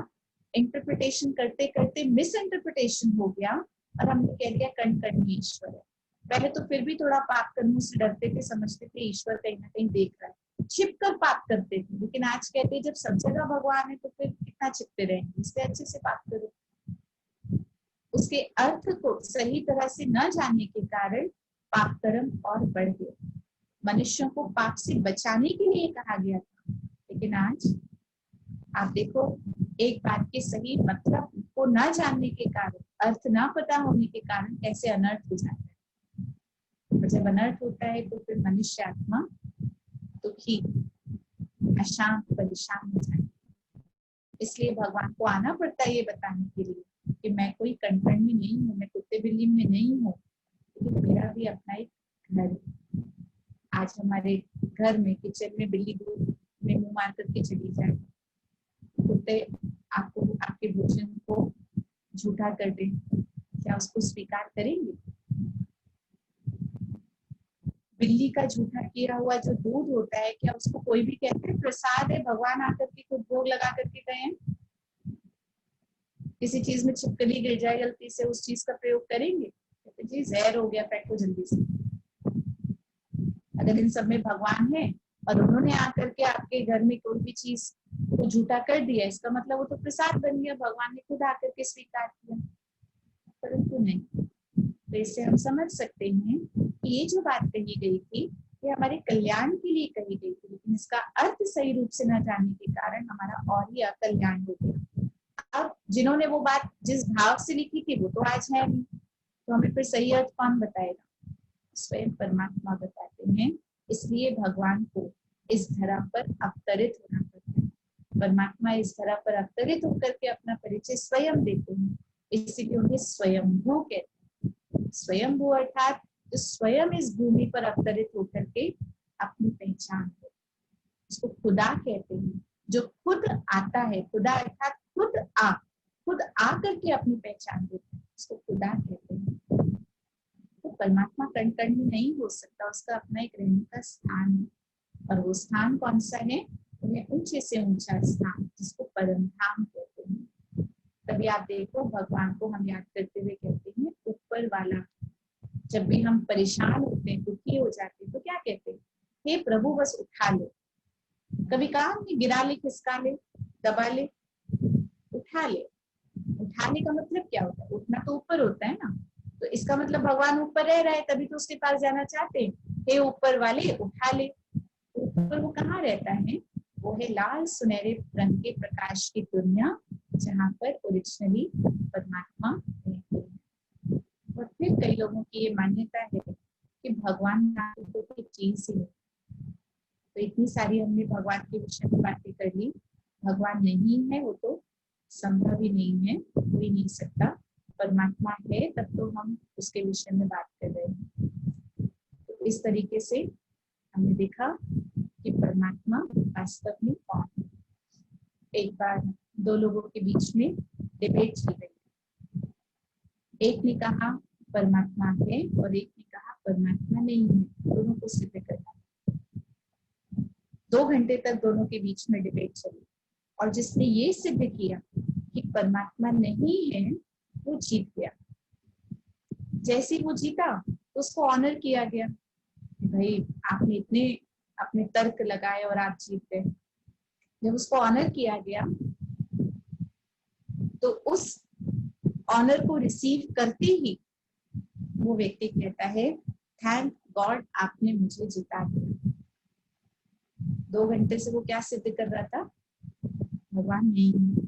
इंटरप्रिटेशन करते करते मिस इंटरप्रिटेशन हो गया और हमने कह दिया कण कण में ईश्वर है। पहले तो फिर भी थोड़ा पाप कर्मों से डरते थे, समझते थे ईश्वर कहीं ना कहीं देख रहा है, छिप कर पाप करते थे। लेकिन आज कहते हैं जब सब जगह भगवान है तो फिर कितना छिपते रहेंगे, इससे अच्छे से पाप करो। उसके अर्थ को सही तरह से न जानने के कारण पाप कर्म और बढ़ गए। मनुष्यों को पाप से बचाने के लिए कहा गया था, लेकिन आज आप देखो एक बात के सही मतलब को न जानने के कारण, अर्थ ना पता होने के कारण कैसे अनर्थ हो जाता है। और जब अनर्थ होता है तो फिर मनुष्य आत्मा दुखी, अशांत, परेशान हो जाए। इसलिए भगवान को आना पड़ता है ये बताने के लिए कि मैं कोई कणकण में नहीं हूँ, मैं कुत्ते बिल्ली में नहीं हूँ, लेकिन मेरा भी अपना एक घर है। आज हमारे घर में किचन में बिल्ली दूध में मुंह मार करके चली जाए, कुत्ते आपको आपके भोजन को झूठा कर दे, क्या उसको स्वीकार करेंगे? बिल्ली का झूठा किया हुआ जो दूध होता है, क्या उसको कोई भी कहते हैं प्रसाद है, भगवान आकर के खुद भोग लगा करके गए हैं? किसी चीज में छिपकली गिर जाए गलती से, उस चीज का प्रयोग करेंगे? कहते जी जहर हो गया, फेंको जल्दी से। अगर इन सब में भगवान है और उन्होंने आकर के आपके घर में कोई भी चीज को झूठा कर दिया, इसका मतलब वो तो प्रसाद बन गया, भगवान ने खुद आकर के स्वीकार किया। परंतु नहीं। तो इससे हम समझ सकते हैं कि ये जो बात कही गई थी ये हमारे कल्याण के लिए कही गई थी, लेकिन इसका अर्थ सही रूप से न जानने के कारण हमारा और ही अकल्याण हो गया। अब जिन्होंने वो बात जिस भाव से लिखी थी वो तो आज है नहीं, तो हमें फिर सही अर्थ कौन बताएगा? स्वयं परमात्मा बताते हैं। इसलिए भगवान को इस धरा पर अवतरित होना पड़ता है। परमात्मा इस धरा पर अवतरित होकर के अपना परिचय स्वयं देते हैं, इसीलिए उन्हें स्वयंभू कहते हैं। स्वयंभू अर्थात जो स्वयं इस भूमि पर अवतरित होकर के अपनी पहचान दे, उसको खुदा कहते हैं। जो खुद आता है, खुदा अर्थात खुद आ करके अपनी पहचान देता है, उसको खुदा कहते हैं। तो परमात्मा कण कण में नहीं हो सकता, उसका अपना एक रहने का स्थान है। और वो स्थान कौन सा है? उन्हें ऊंचे से ऊंचा स्थान, जिसको परम धाम कहते हैं। तभी आप देखो भगवान को हम याद करते हुए कहते हैं ऊपर वाला। जब भी हम परेशान होते हैं, दुखी हो जाते हैं, तो क्या कहते हैं? हे प्रभु बस उठा लो। कभी कहा हमने गिरा ले, खिसका ले, दबा ले, उठा ले। उठाने का मतलब क्या होता है? उठना तो ऊपर होता है ना, तो इसका मतलब भगवान ऊपर रह रहा है, तभी तो उसके पास जाना चाहते हैं। हे ऊपर वाले उठा ले। ऊपर वो कहाँ रहता है? वो है लाल सुनहरे रंग के प्रकाश की दुनिया, जहाँ पर ओरिजिनली परमात्मा रहते हैं। और फिर कई लोगों की ये मान्यता है कि भगवान तो कोई चीज ही है। तो इतनी सारी हमने भगवान के विषय में बातें कर ली। भगवान नहीं है वो तो संभव ही नहीं है, हो ही नहीं सकता। परमात्मा है तब तो हम उसके विषय में बात कर रहे हैं। तो इस तरीके से हमने देखा कि परमात्मा वास्तव में कौन है। एक बार दो लोगों के बीच में डिबेट चल रही। एक ने कहा परमात्मा है और एक ने कहा परमात्मा नहीं है। दोनों को सिद्ध करना। 2 घंटे तक दोनों के बीच में डिबेट चली और जिसने ये सिद्ध किया कि परमात्मा नहीं है वो जीत गया। जैसे ही वो जीता तो उसको ऑनर किया गया, भाई आपने इतने अपने तर्क लगाए और आप जीत गए। जब उसको ऑनर किया गया तो उस ऑनर को रिसीव करते ही वो व्यक्ति कहता है थैंक गॉड आपने मुझे जिता दिया। 2 घंटे से वो क्या सिद्ध कर रहा था? भगवान नहीं है।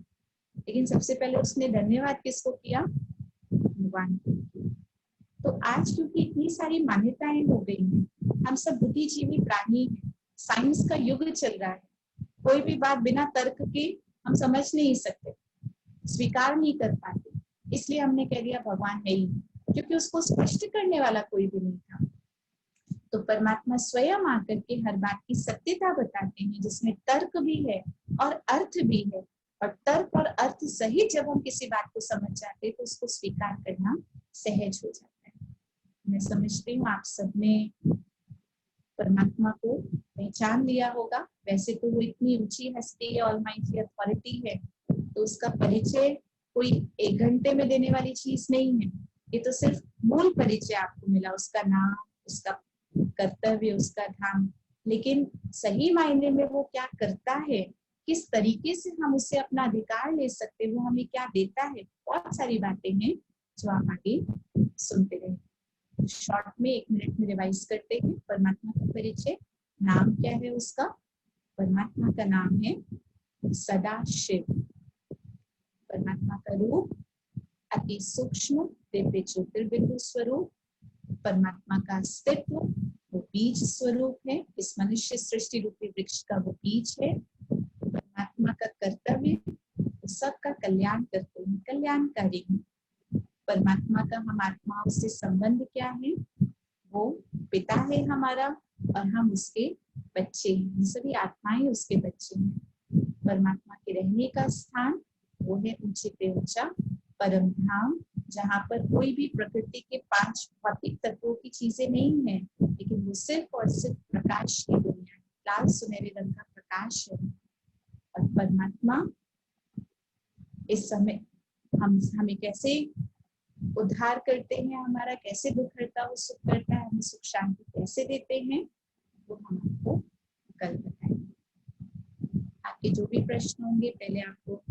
लेकिन सबसे पहले उसने धन्यवाद किसको किया? भगवान को। तो आज क्योंकि इतनी सारी मान्यताएं हो गई हैं, हम सब बुद्धिजीवी प्राणी हैं, साइंस का युग चल रहा है, कोई भी बात बिना तर्क के हम समझ नहीं सकते, स्वीकार नहीं कर पाते। इसलिए हमने कह दिया भगवान है ही, क्योंकि उसको स्पष्ट करने वाला कोई भी नहीं था। तो परमात्मा स्वयं आकर के हर बात की सत्यता बताते हैं, जिसमें तर्क भी है और अर्थ भी है। और तर्क और अर्थ सहित जब हम किसी बात को समझ जाते हैं तो उसको स्वीकार करना सहज हो जाता है। मैं समझती हूँ आप सबने परमात्मा को पहचान लिया होगा। वैसे तो वो इतनी ऊंची हस्ती है, ऑलमाइटी अथॉरिटी है, तो उसका परिचय कोई 1 घंटे में देने वाली चीज नहीं है। ये तो सिर्फ मूल परिचय आपको मिला, उसका नाम, उसका कर्तव्य, उसका धाम। लेकिन सही मायने में वो क्या करता है, किस तरीके से हम उससे अपना अधिकार ले सकते हैं, वो हमें क्या देता है, बहुत सारी बातें हैं जो आप आगे सुनते रहे। शॉर्ट में 1 मिनट में रिवाइज करते हैं। परमात्मा का परिचय, नाम क्या है उसका? परमात्मा का नाम है सदा शिव। परमात्मा का रूप अति सूक्ष्म दिव्य ज्योतिर्बिंदु स्वरूप। परमात्मा का अस्तित्व वो बीज स्वरूप है, इस मनुष्य सृष्टि रूपी वृक्ष का वो बीज है। परमात्मा का कर्तव्य सबका कल्याण करते हैं, कल्याणकारी है। परमात्मा का हम आत्माओं से संबंध क्या है? वो पिता है हमारा और हम उसके बच्चे हैं, हम सभी आत्माएं उसके बच्चे हैं। परमात्मा के रहने का स्थान वो है ऊंचे पे ऊंचा परम धाम, जहाँ पर कोई भी प्रकृति के 5 भौतिक तत्वों की चीजें नहीं है, लेकिन वो सिर्फ और सिर्फ प्रकाश की दुनिया है, लाल सुनहरे रंग का प्रकाश है। और परमात्मा इस समय हमें कैसे उद्धार करते हैं, हमारा कैसे दुख हरता है, सुख करता है, हमें सुख शांति कैसे देते हैं, वो हम आपको कल बताएंगे। आपके जो भी प्रश्न होंगे, पहले आपको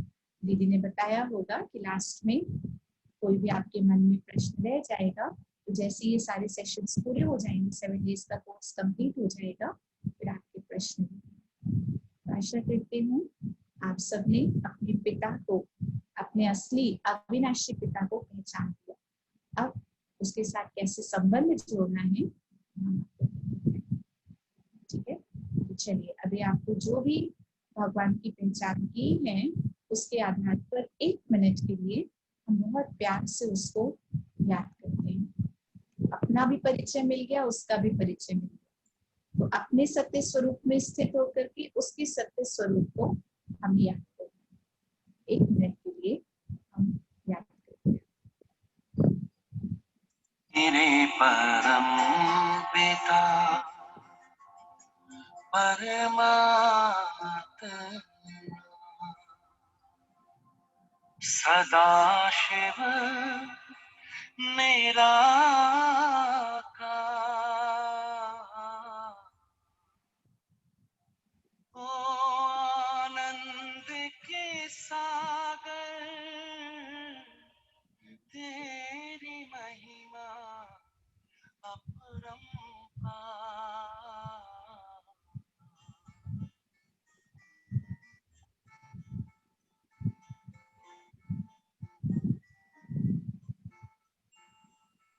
दीदी ने बताया होगा कि लास्ट में कोई भी आपके मन में प्रश्न रह जाएगा तो जैसे ये सारे सेशंस पूरे हो जाएंगे, 7 डेज का कोर्स कंप्लीट हो जाएगा, फिर आपके प्रश्न। आशा करती हूँ आप सबने अपने पिता को, अपने असली अविनाशी पिता को पहचान लिया। अब उसके साथ कैसे संबंध जोड़ना है, ठीक है? तो चलिए, अभी आपको जो भी भगवान की पहचान की है उसके आधार पर 1 मिनट के लिए हम बहुत प्यार से उसको याद करते हैं। अपना भी परिचय मिल गया, उसका भी परिचय मिल गया। तो अपने सत्य स्वरूप में स्थित होकर के उसके सत्य स्वरूप को हम याद करते हैं। 1 मिनट के लिए हम याद करते हैं। मेरे परम पिता परमात्मा सदाशिव निराकार ओ आनंद के सागर तेरी महिमा अपरंपार।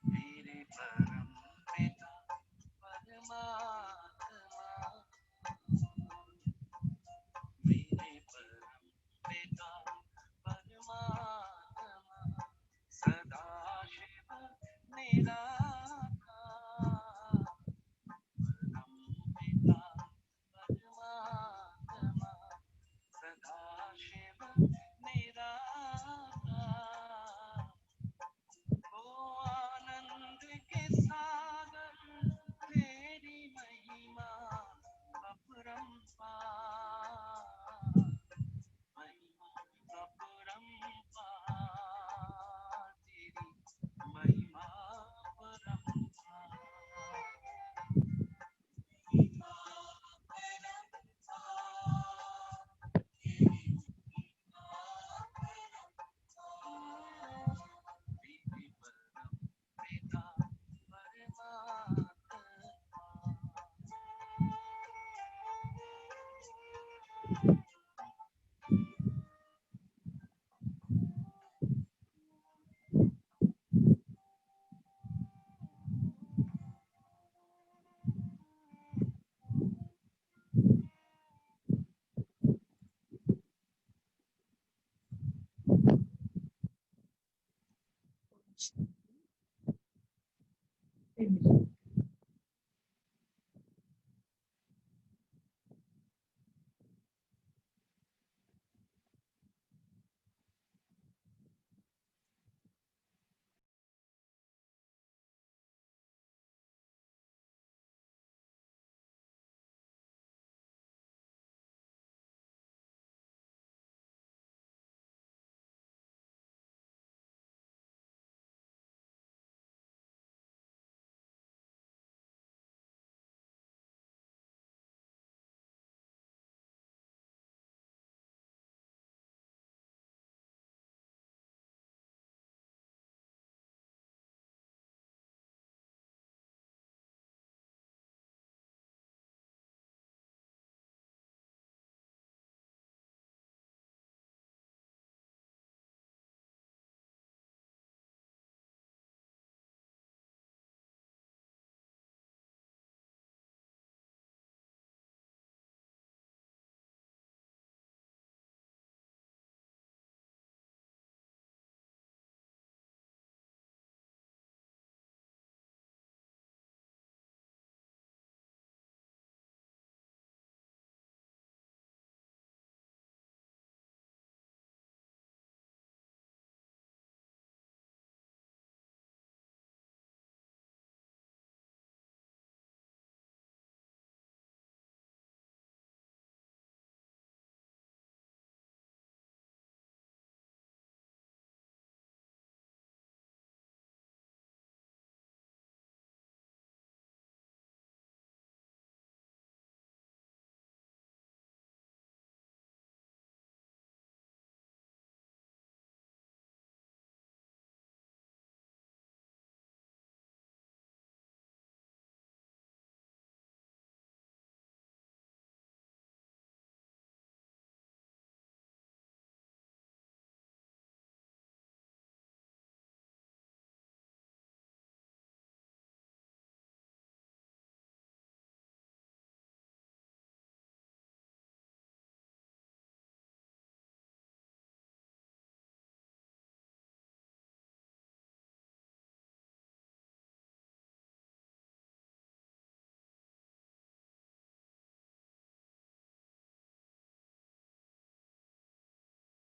मेरे परम पिता परमात्मा, मेरे परम पिता परमात्मा सदाशिव निराकार। परम पिता परमात्मा सदाशिव निराकार ओ आनंद के सागर तेरी महिमा अपरंपार, महिमा अपरंपार, तेरी महिमा अपरंपार। मेरे परम पिता परमात्मा। फिर मिलेंगे।